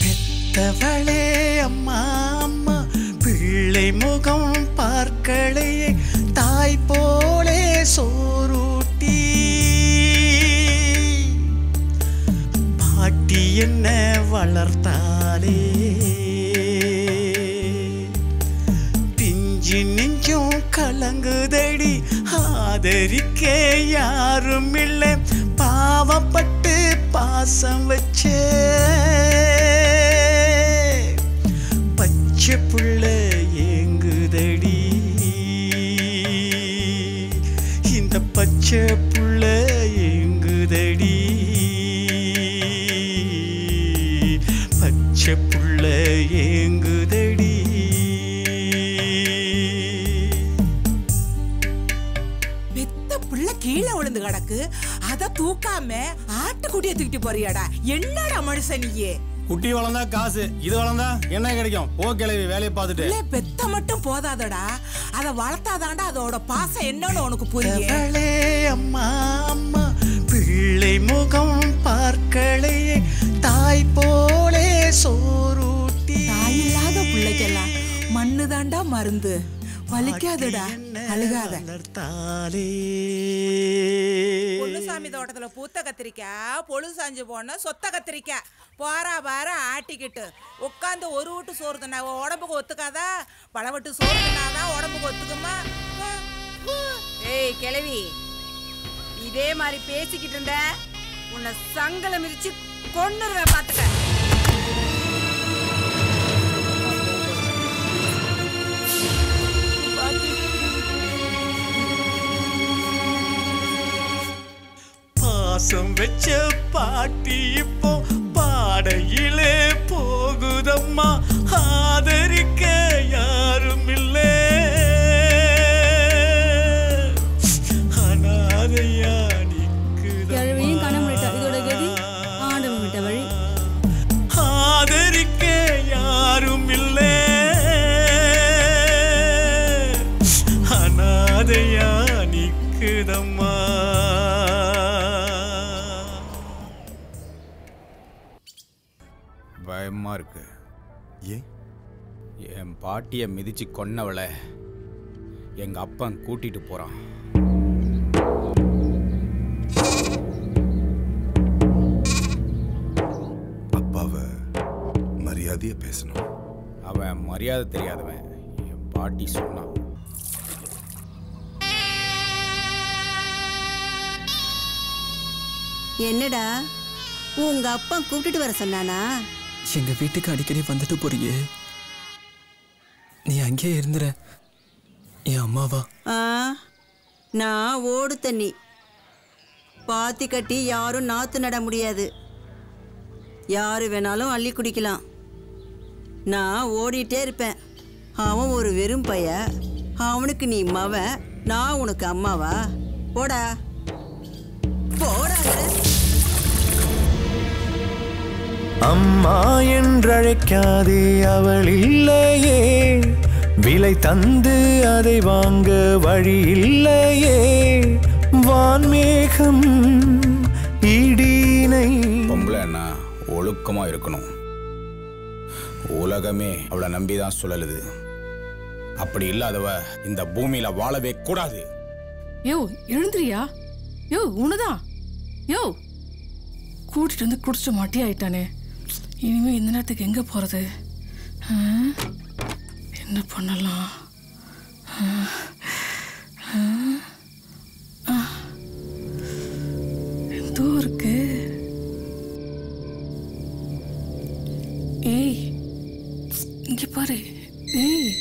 பெத்தவளே அம்மா அம்மா, பிள்ளை முகம் பார்க்களையே தாய் போலே சோறுட்டி, பாட்டி என்ன வளர்த்தாலே, பிஞ்சு நெஞ்சும் கலங்குதடி, ஆதரிக்க யாரும் இல்லை, பாவப்பட்டு பாசம் வச்சே பச்சை புள்ள ஏங்குதடி, இந்த பச்சை புள்ள ஏங்குதடி, பச்சை புள்ள ஏங்குதடி. பெத்த புள்ள கீழே விழுந்து கிடக்கு, அத தூக்காம ஆட்டுக்குட்டியை தூக்கிட்டு போறியாடா? என்னடா மனுஷன் நீயே? குட்டி வளர்ந்தா காசு, இது வளர்ந்தா என்ன கிடைக்கும்? ஓ கிளவி வேலையை பார்த்துட்டு. பெத்த மட்டும் போதாதடா, அத வளர்த்தாதாண்டா அதோட பாசம் என்னன்னு உனக்கு புரியும். அம்மா அம்மா, பிள்ளை முகம் பார்க்களையே தாய் போலே சோறுட்டி. தாய் இல்லாத பிள்ளைக்கெல்லாம் மண்ணு தாண்டா மருந்து. வலிக்காதுடா, அழுகாத. பொன்னுசாமி தோட்டத்துல பூத்த கத்திரிக்காய், பொழு சாஞ்சு போன சொத்த கத்திரிக்காய், போறா பாரு ஆட்டிக்கிட்டு உட்காந்து ஒரு வீட்டு சோறு தின்னா உடம்புக்கு ஒத்துக்காதா? பழவட்டு சோறு தின்னாதான் உடம்புக்கு ஒத்துக்குமா? ஏய் கிழவி, இதே மாதிரி பேசிக்கிட்டு இருந்த உன்னை சங்கல மிதிச்சு கொன்னுருவேன் பாத்துக்க. பாசம் வச்ச பாட்டி இப்போ பாடையிலே போகுதம்மா, ஆதரிக்க யாரும் இல்லை, அனாதையா நிக்குதம்மா, ஆதரிக்க யாரும் இல்லை, அனாதையா நிக்குதம்மா. பயமா இருக்கு. என் பாட்டியை மிதிச்சு கொன்னவளை எங்க அப்பன் கூட்டிட்டு போறான். அப்பாவை மரியாதையா பேசணும். அவன் மரியாதை தெரியாதவன். என் பாட்டி சொன்னான். என்னடா உங்க அப்பா கூப்பிட்டுட்டு வர சொன்னானா? எங்க வீட்டுக்கு அடிக்கடி வந்துட்டு போறியே, நீ அங்கேயே இருந்துற. என் அம்மாவா? நான் ஓடு தண்ணி பாத்தி கட்டி யாரும் நாத்து நட முடியாது. யாரு வேணாலும் அள்ளி குடிக்கலாம். நான் ஓடிட்டே இருப்பேன். அவன் ஒரு வெறும் பைய, அவனுக்கு நீ மவன், நான் உனக்கு அம்மாவா? போடா போடா. அம்மா என்றழைக்காதே, அவள் இல்லையே, விலை தந்து அதை வாங்க வழி இல்லையே, வான்மேகம் இடினை. பொம்பளைன்னா ஒழுக்கமா இருக்கணும். உலகமே அவளை நம்பிதான் சுழலுது. அப்படி இல்லாதவ இந்த பூமியில வாழவே கூடாது. யோ எழுந்திரியா? யோ உனதான். யோ கூட்டிட்டு வந்து குடிச்சு மாட்டி ஆயிட்டானே. இனிமே இந்த நேரத்துக்கு எங்க போறது? என்ன பண்ணலாம்? எந்தோ இருக்கு. யாரு? ஏய்,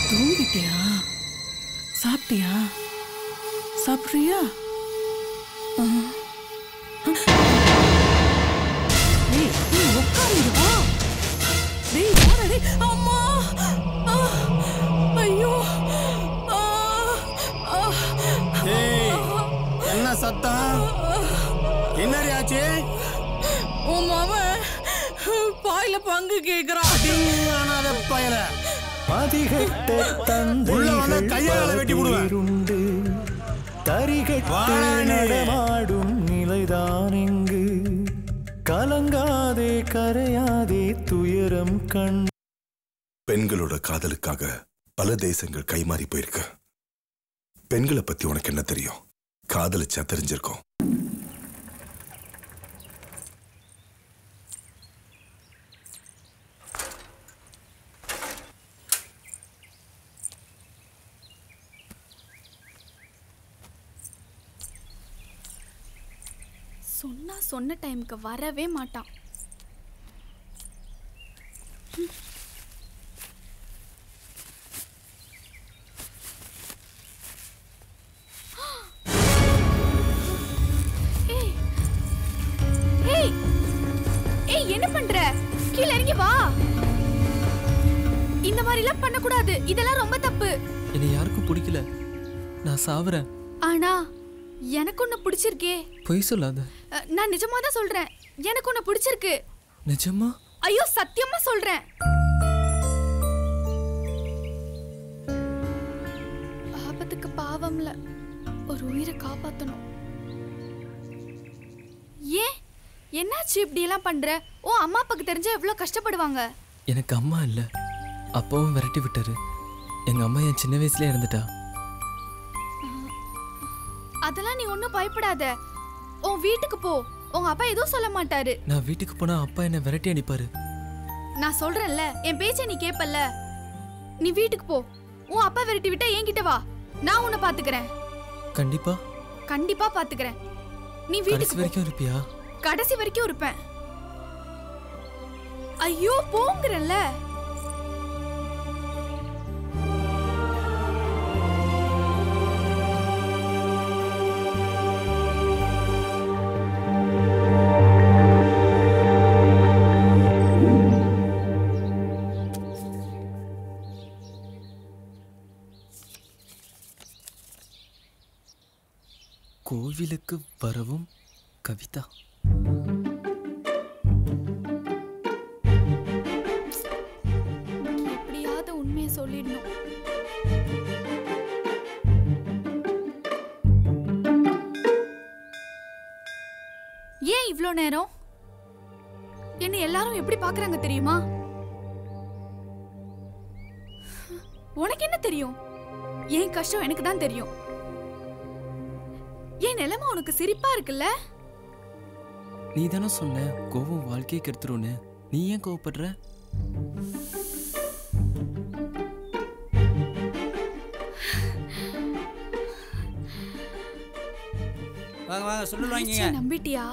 தூங்கிட்டியா? சாப்பிட்டியா? சாப்பிட்றியா? உட்காருப்பா. டேய் யாரா டேய்? அம்மா! ஐயோ! ஏய், என்ன சத்தம்? என்னடி ஆச்சு? உன் மாமன் பாயில பங்கு கேக்குறான். பயல அதிகட்ட தந்தைகள் கையால வெட்டி உண்டு தரிகட்டு நடமாடும் நிலைதான் எங்கு கலங்காதே கரையாதே துயரம் கண். பெண்களோட காதலுக்காக பல தேசங்கள் கைமாறி போயிருக்கு. பெண்களை பத்தி உனக்கு என்ன தெரியும்? காதலிச்சா தெரிஞ்சிருக்கும். சொன்ன டைமுக்கு வரவே மாட்டான். என்ன பண்ற? கீழ இறங்கி வா. இந்த மாதிரி எல்லாம் பண்ண கூடாது. இதெல்லாம் ரொம்ப தப்பு. என்னை யாருக்கும் பிடிக்கல. நான் சாவறேன். ஆனா எனக்கு உன்னை பிடிச்சிருக்கே. பொய் சொல்லாத. நான் நிஜமா தான் சொல்றேன். எனக்கு உன்னை பிடிச்சிருக்கு. நிஜமா? ஐயோ சத்தியமா சொல்றேன். ஆபத்துக்கு பாவம்ல ஒரு உயிரை காப்பாத்தணும். ஏன் என்னாச்சு இப்படி எல்லாம் பண்ற? ஓ அம்மா அப்பாக்கு தெரிஞ்சா எவ்வளவு கஷ்டப்படுவாங்க. எனக்கு அம்மா இல்ல. அப்பாவும் விரட்டி விட்டாரு. எங்க அம்மா என் சின்ன வயசுல இறந்துட்டா. அதெல்லாம் நீ ஒன்னும் பயப்படாத. உன் வீட்டுக்கு போ. உங்க அப்பா எதுவும் சொல்ல மாட்டாரு. நான் வீட்டுக்கு போனா அப்பா என்ன விரட்டி அடிப்பாரு. நான் சொல்றேன்ல, என் பேச்சை நீ கேப்பல்ல. நீ வீட்டுக்கு போ. உன் அப்பா விரட்டி விட்டா என்கிட்ட வா. நான் உன்னை பாத்துக்கிறேன். கண்டிப்பா கண்டிப்பா பாத்துக்கிறேன். நீ வீட்டுக்கு வரைக்கும் இருப்பியா? கடைசி வரைக்கும் இருப்பேன். ஐயோ போங்கறல்ல. கோவிலுக்கு வரவும் கவிதா. எப்படியாவது உண்மையை சொல்லிடணும். ஏன் இவ்ளோ நேரம்? என்ன எல்லாரும் எப்படி பாக்குறாங்க தெரியுமா? உனக்கு என்ன தெரியும்? என் கஷ்டம் எனக்கு தான் தெரியும். என் நிலைமை உனக்கு சிரிப்பா இருக்குல்ல? நீ தானே சொன்ன கோவம் வாழ்க்கையை கெடுத்துருன்னு. நீ ஏன் கோவப்படுற? வாங்க வாங்க சொல்லுவாங்க. நம்பிட்டியா?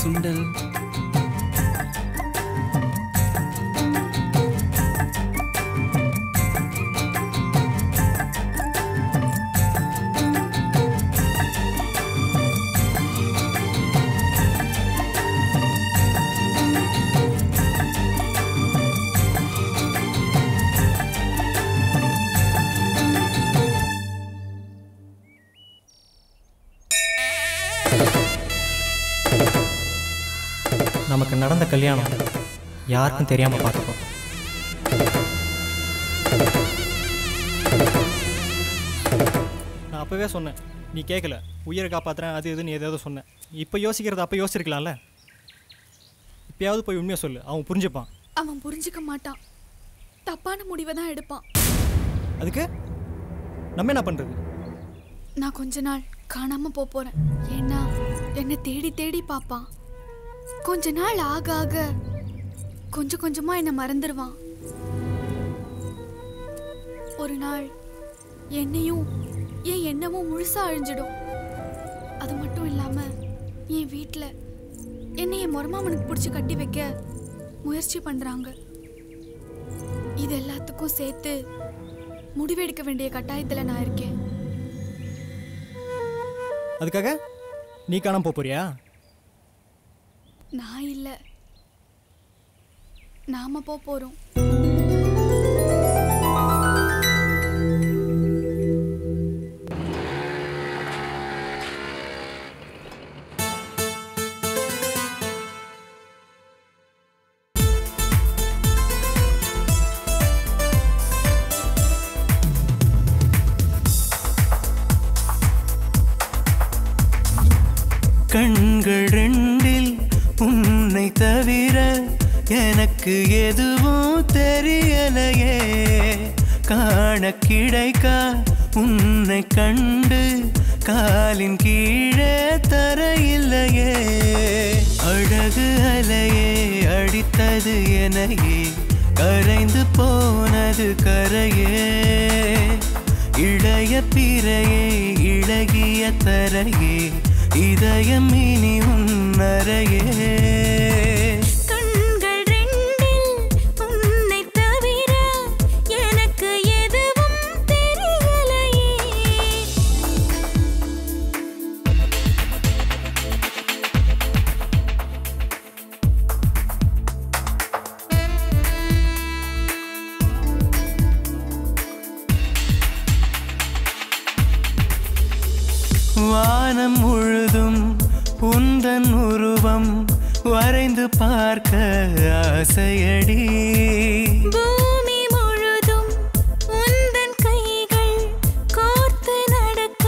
சுண்டல். நமக்கு நடந்த கல்யாணம் யாருக்கும் தெரியாமல் பார்த்துப்போம். நான் அப்போவே சொன்னேன், நீ கேட்கல. உயிரை காப்பாற்றுறேன் அது இதுன்னு ஏதாவது சொன்னேன். இப்போ யோசிக்கிறது அப்போ யோசிச்சிருக்கலாம்ல. இப்போயாவது போய் உண்மையை சொல்லு, அவன் புரிஞ்சுப்பான். அவன் புரிஞ்சுக்க மாட்டான். தப்பான முடிவை தான் எடுப்பான். அதுக்கு நம்ம என்ன பண்ணுறது? நான் கொஞ்ச நாள் காணாமல் போகிறேன். ஏன்னா என்னை தேடி தேடி பார்ப்பான். கொஞ்ச நாள் ஆக ஆக கொஞ்சம் கொஞ்சமா என்ன மறந்துடுவான். ஒரு நாள் என்னையும் என் எண்ணமும் முழுசா அழிஞ்சிடும். அது மட்டும் இல்லாம என் வீட்டுல என்னை என் மொரமாமனுக்கு பிடிச்சி கட்டி வைக்க முயற்சி பண்றாங்க. இது எல்லாத்துக்கும் சேர்த்து முடிவெடுக்க வேண்டிய கட்டாயத்துல நான் இருக்கேன். அதுக்காக நீ காணாம போறியா? நான் இல்ல, நாம போறோம். கண்கள் ரெண்டில் உன்னை தவிர எனக்கு எதுவும் தெரியலையே. காண கிடைக்கா உன்னை கண்டு காலின் கீழே தரையில்லையே. அழகு அலையே அடித்தது எனையே, கரைந்து போனது கரையே. இளைய பிறையே இழகிய தரையே, இதயம் இனி உன்னரையே. கண்கள் ரெண்டில் உன்னை தவிர எனக்கு எதுவும் தெரியலையே. வானம் முழுதும் உந்தன் உருவம் வரைந்து பார்க்க ஆசையடி. பூமி முழுதும் உந்தன் கைகள் கோர்த்து நடக்க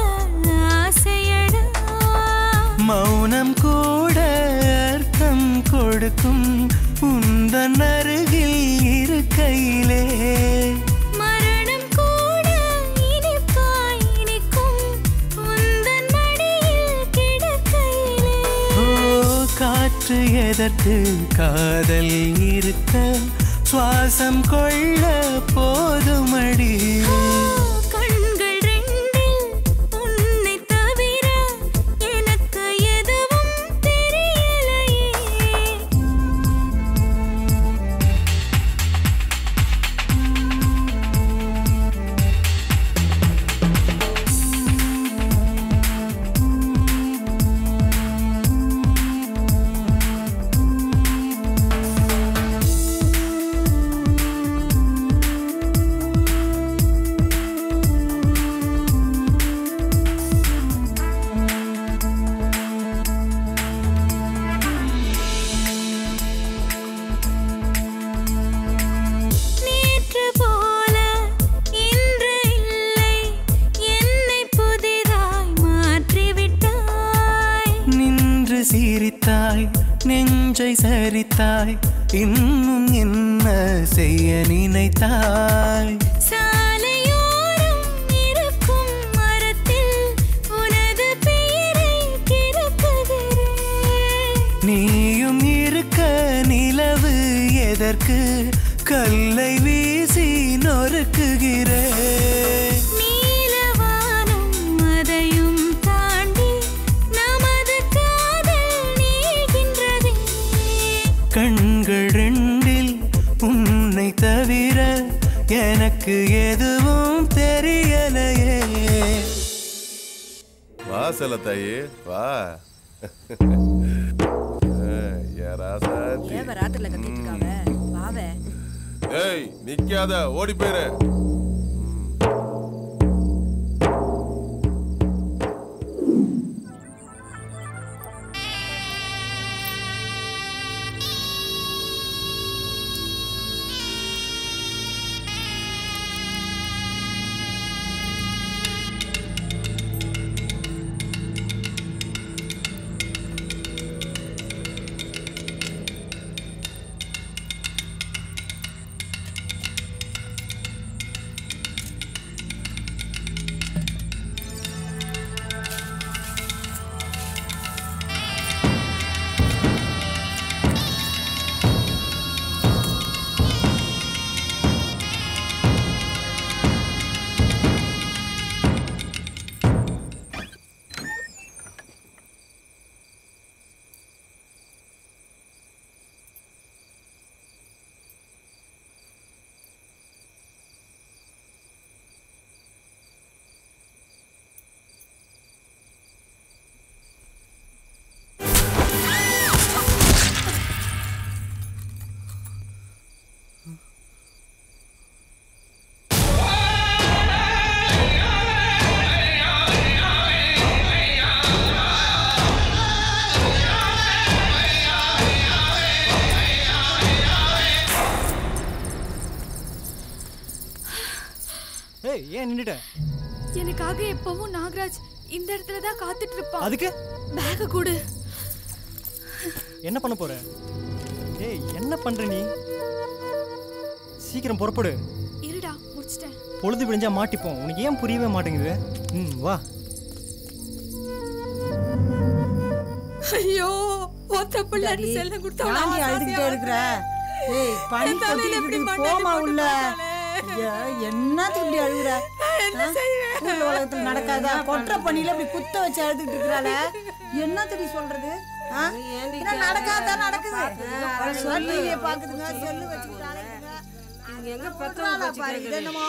ஆசையடா. மௌனம் கூட அர்த்தம் கொடுக்கும் உந்தன் அருகில் இருக்கையிலே. மரணம் கூட இனிப்பாய் இனிக்கும் உந்தன் மடியில் கிடக்கையிலே. ஓ காற்று எதற்கு காதல் இருக்க, சுவாசம் கொள்ள போதுமடி. கண்கள் ரெண்டில் உன்னை தவிர எனக்கு எதுவும் தெரியலையே. நேற்று போல இன்று இல்லை, என்னை புதிதாய் மாற்றிவிட்டாய். நின்று சிரித்தாய் நெஞ்சை சரித்தாய், இன்னும் என்ன செய்ய நினைத்தாய். சாலையோரம் இருக்கும் மரத்தில் உனது பெயரை கிறுக்குகிறேன். நீயும் இருக்க நிலவு எதற்கு, கல்லை வீசி நொறுக்குகிறே. நீலவானம் அதையும் தாண்டி நமது காதல் நீள்கின்றதே. கண்கள் ரெண்டில் உன்னை தவிர எனக்கு எதுவும் தெரியலையே. வா செல்ல தாயி வா. ஏன் ராத்திரில கத்திட்டு இருக்காவ? வாவே. ஏய் நிக்காத, ஓடி போயிரு. நின்னுட்ட. எனக்காக எப்பவும் நாகராஜ் இந்த இடத்துல தான் காத்துட்டு இருப்பான். அதுக்கு பேக் கொடு. என்ன பண்ண போற? ஏய் என்ன பண்ற நீ? சீக்கிரம் புறப்படு. இருடா முடிச்சிட்டேன். பொழுது விடிஞ்சா மாட்டிப்போம். உனக்கு ஏன் புரியவே மாட்டேங்குது? வா. ஐயோ ஒத்த பிள்ளைக்கு செல்லம் கொடுத்தா நான் அழுதுகிட்டே இருக்கற. ஏய் பனி கொட்டிட்டு போமா உள்ள. என்னத்துக்கு இப்படி அழுகுற? என்ன செய்வேன்? ஊர்ல உலகத்துல நடக்காதா? கொற்ற பனியில இப்படி குத்த வச்சு அழுதுகிட்டு இருக்கறாளே. என்னத்துக்கு சொல்றது? என்ன நடக்காதா நடக்குது. டிவியை பாக்குதுங்க, செல்லு வச்சுக்கிட்டு அலையுதுங்க. இவங்க எங்க பக்கறாளா பாரு. இது என்னமோ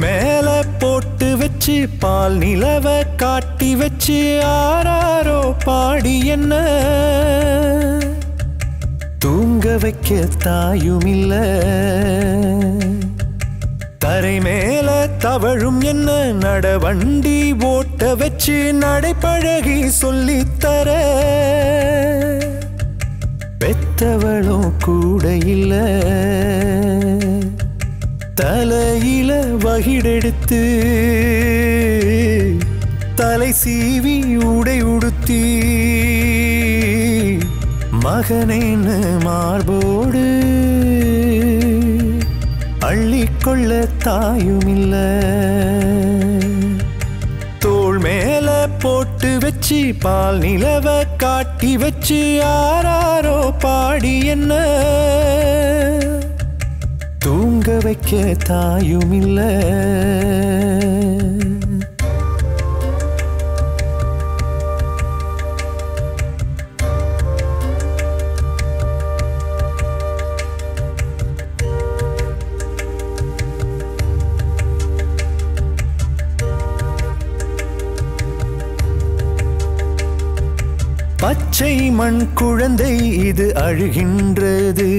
மேல போட்டு வச்சு பால் நிலவ காட்டி வச்சு ஆராரோ பாடி என்ன தூங்க வைக்க தாயும் இல்ல. தரை மேல தவழும் என்ன நடவண்டி ஓட்ட வச்சு நடைப்பழகி சொல்லித்தர பெத்தவளும் கூட இல்ல. தலையில வகிடெடுத்து தலை சீவி உடை உடுத்தி மகனேன்னு மார்போடு அள்ளிக்கொள்ள தாயும் இல்ல. தோள் மேல போட்டு வச்சு பால் நிலவ காட்டி வச்சு ஆராரோ பாடி என்ன தூங்க வைக்க தாயும் இல்ல. பச்சை மண் குழந்தை இது அழுகின்றது.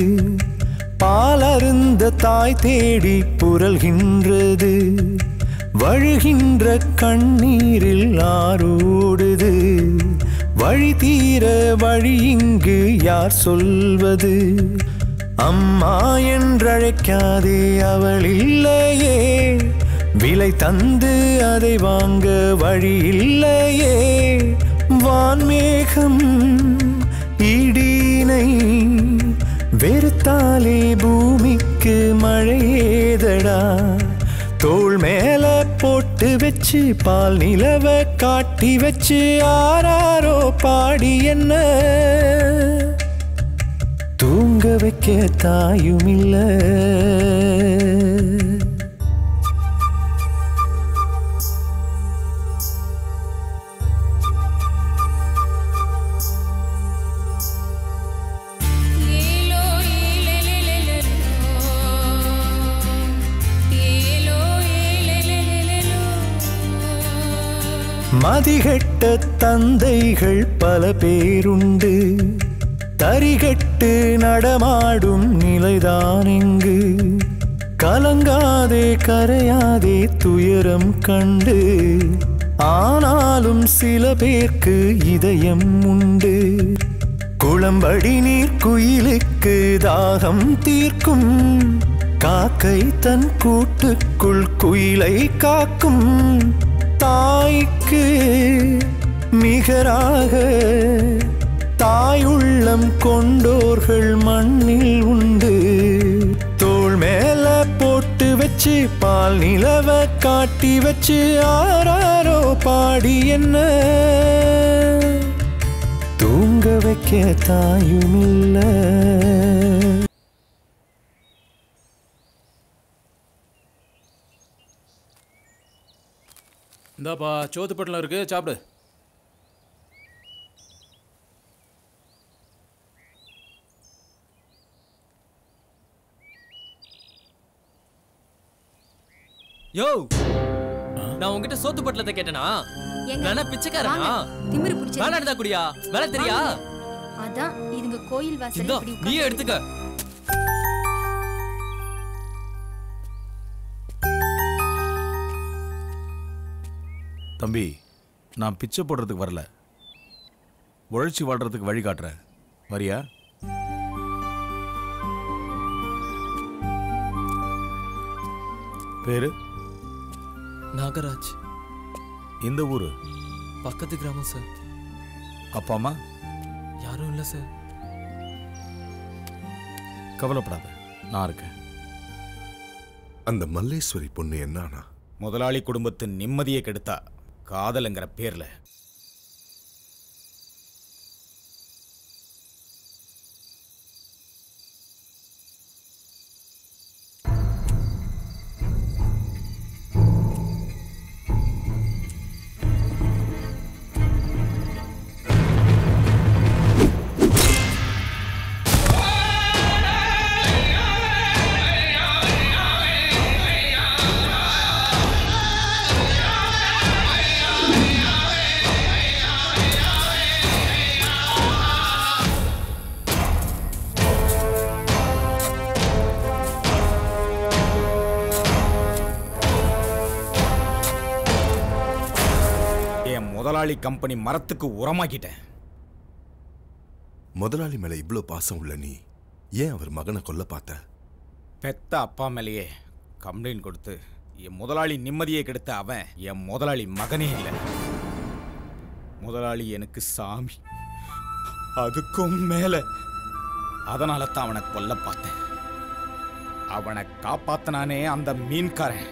பாலருந்த தாய் தேடி புரள்கின்றது. வழுகின்ற கண்ணீரில் ஆரோடுது. வழி தீர வழி இங்கு யார் சொல்வது? அம்மா என்றழைக்காதே அவள் இல்லையே. விலை தந்து அதை வாங்க வழி இல்லையே. வான்மேகம் இடினை வெறுத்தாலே பூமிக்கு மழையேதடா. தோள் மேல போட்டு வச்சு பால் நிலவ காட்டி வச்சு ஆராரோ பாடி என்ன தூங்க வைக்க தாயும் இல்ல. மதிகெட்ட தந்தைகள் பல பேருண்டு. தரிகட்டு நடமாடும் நிலைதான் இங்கு. கலங்காதே கரையாதே துயரம் கண்டு. ஆனாலும் சில பேர்க்கு இதயம் உண்டு. குளம்படி நீர் குயிலுக்கு தாகம் தீர்க்கும். காக்கை தன் கூட்டுக்குள் குயிலை காக்கும். தாய்க்கு மிகராக தாயுள்ளம் கொண்டோர்கள் மண்ணில் உண்டு. தோள் மேல போட்டு வச்சு பால் நிலவ காட்டி வச்சு ஆராரோ பாடி என்ன தூங்க வைக்க தாயும் இல்ல. இந்தாப்பா சோத்து பட்டில் இருக்கு, சாப்பிடு. யோ நான் உன்கிட்ட சோத்து பட்டலத்தை கேட்டனா ஏங்க, நானா பிச்சைக்காரனா வாங்க, திமிரு பிடிச்சது. வேலை எடுத்தா குடியா வேலை தெரியா அதான் இதுங்க கோயில் வாசல்ல இந்தா, இப்படி நீயே உட்கார்ந்து- எடுத்துக்க தம்பி நான் பிச்சை போடுறதுக்கு வரல, உழைச்சி வாழ்றதுக்கு வழி காட்டுறேன். வரியா? பேரு நாகராஜ். இந்த ஊரு? பக்கத்து கிராமம் சார். அப்பா அம்மா? யாரும் இல்லை சார். கவலைப்படாத, நான் இருக்கேன். அந்த மல்லேஸ்வரி பொண்ணு என்னானா? முதலாளி குடும்பத்தின் நிம்மதியை கெடுத்தா காதலுங்கிற பேர்ல. முதலாளி கம்பெனி மரத்துக்கு உரமாக்கிட்டேன். முதலாளி மேல இவ்ளோ பாசம் உள்ள நீ ஏன் அவர் மகனை கொல்ல பார்த்த? பெத்த அப்பா மேலேயே கம்ப்ளைண்ட் கொடுத்து என் முதலாளி நிம்மதியை கெடுத்த அவன் என் முதலாளி மகனே இல்லை. முதலாளி எனக்கு சாமி, அதுக்கும் மேல. அதனால தான் அவனை கொல்ல பார்த்தேன். அவனை காப்பாத்தினானே அந்த மீன்காரன்.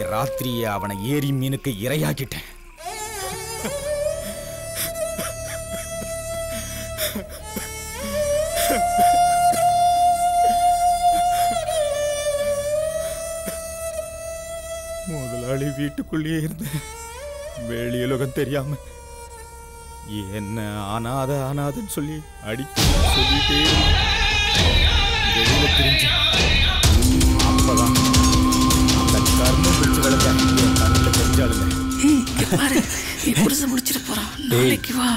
ராத்திரியே அவனை ஏரி மீனுக்கு இரையாக்கிட்டேன். முதலாளி வீட்டுக்குள்ளேயே இருந்தேன், வெளியுலகம் தெரியாம. என்ன அனாதன்னு சொல்லி சொல்லிட்டே வெளியில தெரிஞ்சு அப்பதான் அந்த கர்மம் பிடிச்சு வளர்க்க என் கண்ணில் தெரிஞ்சாளுங்க. புருஷன் முடிச்சிட்டு போறான், நாளைக்கு வா.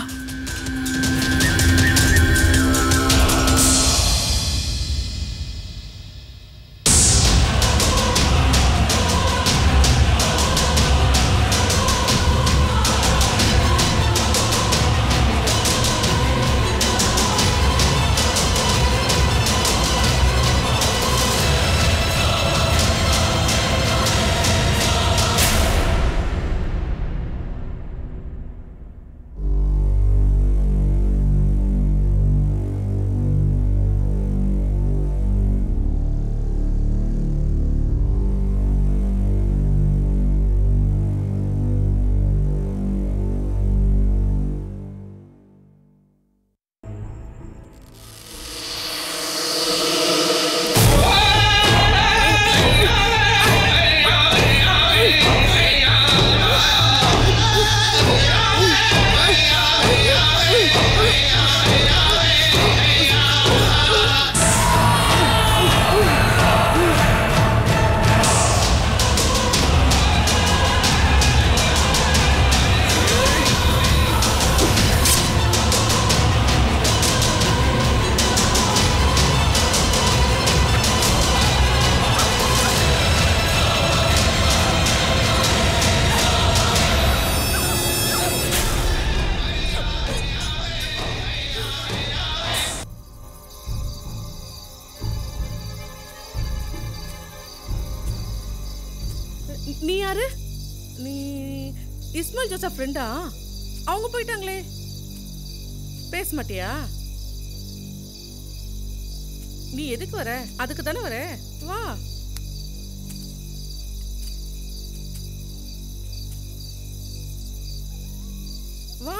இஸ்மாயில் ஜோசப் ஃப்ரெண்டா? அவங்க போயிட்டாங்களே, பேச மாட்டியா? நீ எதுக்கு வர? அதுக்கு தானே வர, வா. வா.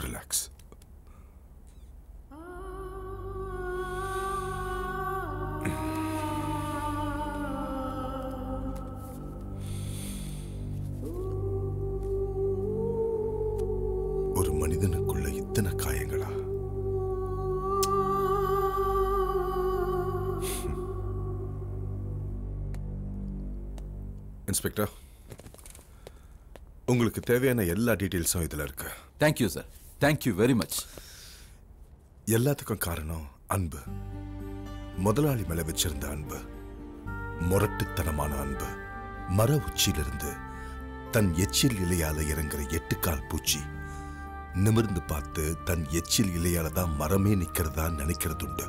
ரிலாக்ஸ். ஒரு மனிதனுக்குள்ள இத்தனை காயங்களா? இன்ஸ்பெக்டர், உங்களுக்கு தேவையான எல்லா டீட்டெயில்ஸும் இதுல இருக்கு. Thank you sir, thank you very much. எல்லாத்துக்கும் காரணம் அன்பு. முதலாளி மேல வச்சிருந்த அன்பு, முரட்டுத்தனமான அன்பு. மர உச்சியிலிருந்து தன் எச்சில் இலையால இறங்குற 8 கால் பூச்சி நிமிர்ந்து பார்த்து தன் எச்சில் இலையால தான் மரமே நிக்கிறதா நினைக்கிறதுண்டு.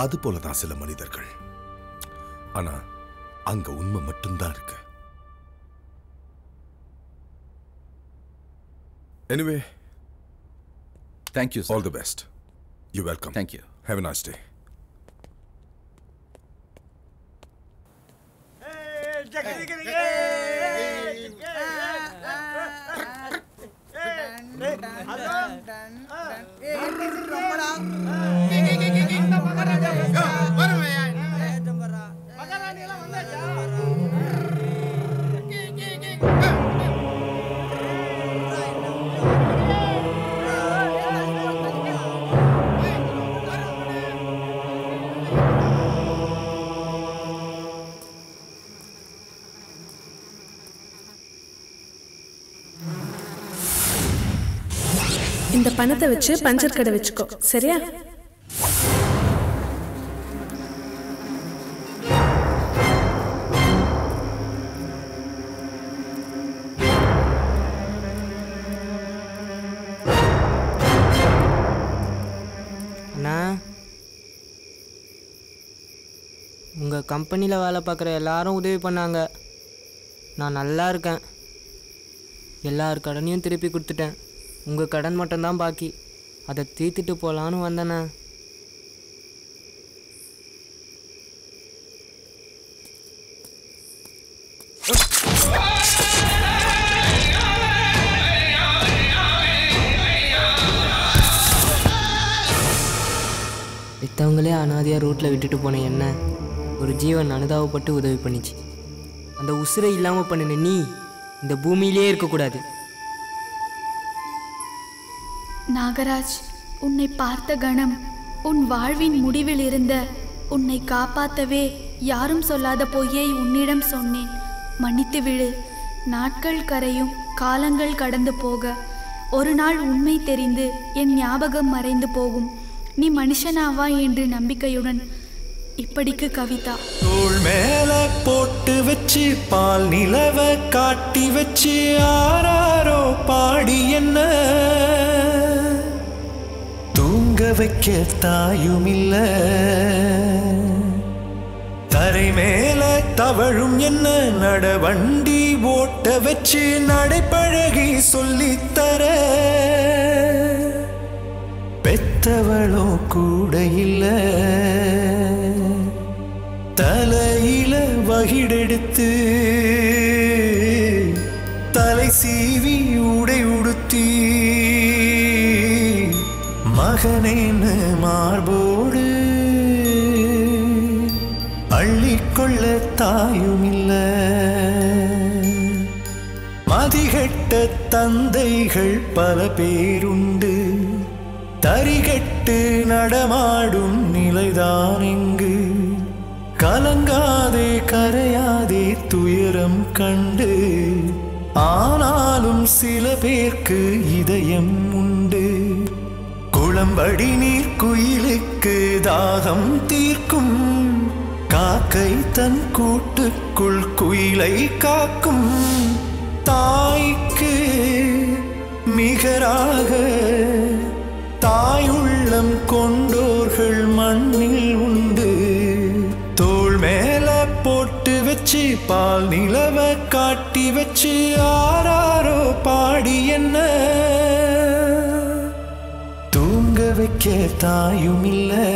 அது போலதான் சில மனிதர்கள். ஆனா அங்க உண்மை மட்டும்தான் இருக்கு. Anyway, thank you sir. All the best. You're welcome. Thank you. Have a nice day. இந்த பணத்தை வச்சு பஞ்சர் கடை வச்சுக்கோ, சரியா? அண்ணா, உங்கள் கம்பெனியில் வேலை பார்க்குற எல்லாரும் உதவி பண்ணாங்க. நான் நல்லா இருக்கேன். எல்லார் கடனையும் திருப்பி கொடுத்துட்டேன். உங்கள் கடன் மட்டும்தான் பாக்கி. அதை தீர்த்துட்டு போகலான்னு வந்தேண்ணே. இத்தவங்களே அனாதையாக ரோட்டில் விட்டுட்டு போன என்ன ஒரு ஜீவன் அனுதாபப்பட்டு உதவி பண்ணிச்சு. அந்த உசுரை இல்லாமல் பண்ணின நீ இந்த பூமியிலே இருக்கக்கூடாது. நாகராஜ், உன்னை பார்த்த கணம் உன் வாழ்வின் முடிவில் இருந்த உன்னை காப்பாற்றவே யாரும் சொல்லாத பொய்யை உன்னிடம் சொன்னேன். மன்னித்து விடு. நாட்கள் கரையும், காலங்கள் கடந்து போக ஒரு நாள் உண்மை தெரிந்து என் ஞாபகம் மறைந்து போகும். நீ மனுஷனாவா என்று நம்பிக்கையுடன் இப்படிக்கு கவிதா. தோள் மேல போட்டு வச்சு பால் நிலவ காட்டி வச்சு ஆராரோ பாடி என்ன தூங்க வைக்க தாயும் இல்ல. தரை மேல தவழும் என்ன நடவண்டி ஓட்ட வச்சு நடைப்பழகி சொல்லித்தர பெத்தவளோ கூட இல்ல. தலையில வகிடெடுத்து தலை சீவி உடை உடுத்தி மகனேன்னு மார்போடு அள்ளிக்கொள்ள தாயும் இல்ல. மதிகட்ட தந்தைகள் பல பேருண்டு. தரிகட்டு நடமாடும் நிலைதான் இங்கு. கலங்காதே கரையாதே துயரம் கண்டு, ஆனாலும் சில பேர்க்கு இதயம் உண்டு. குளம்படி நீர் குயிலுக்கு தாகம் தீர்க்கும், காக்கை தன் கூட்டுக்குள் குயிலை காக்கும். தாய்க்கு மிகராக தாயுள்ளம் கொண்டோர்கள் மண்ணில் உண்டு. தோள் மேல போட்டு வச்சு பால் நிலவ காட்டி வச்சு ஆராரோ பாடி என்ன தூங்க வைக்க தாயும் இல்லை.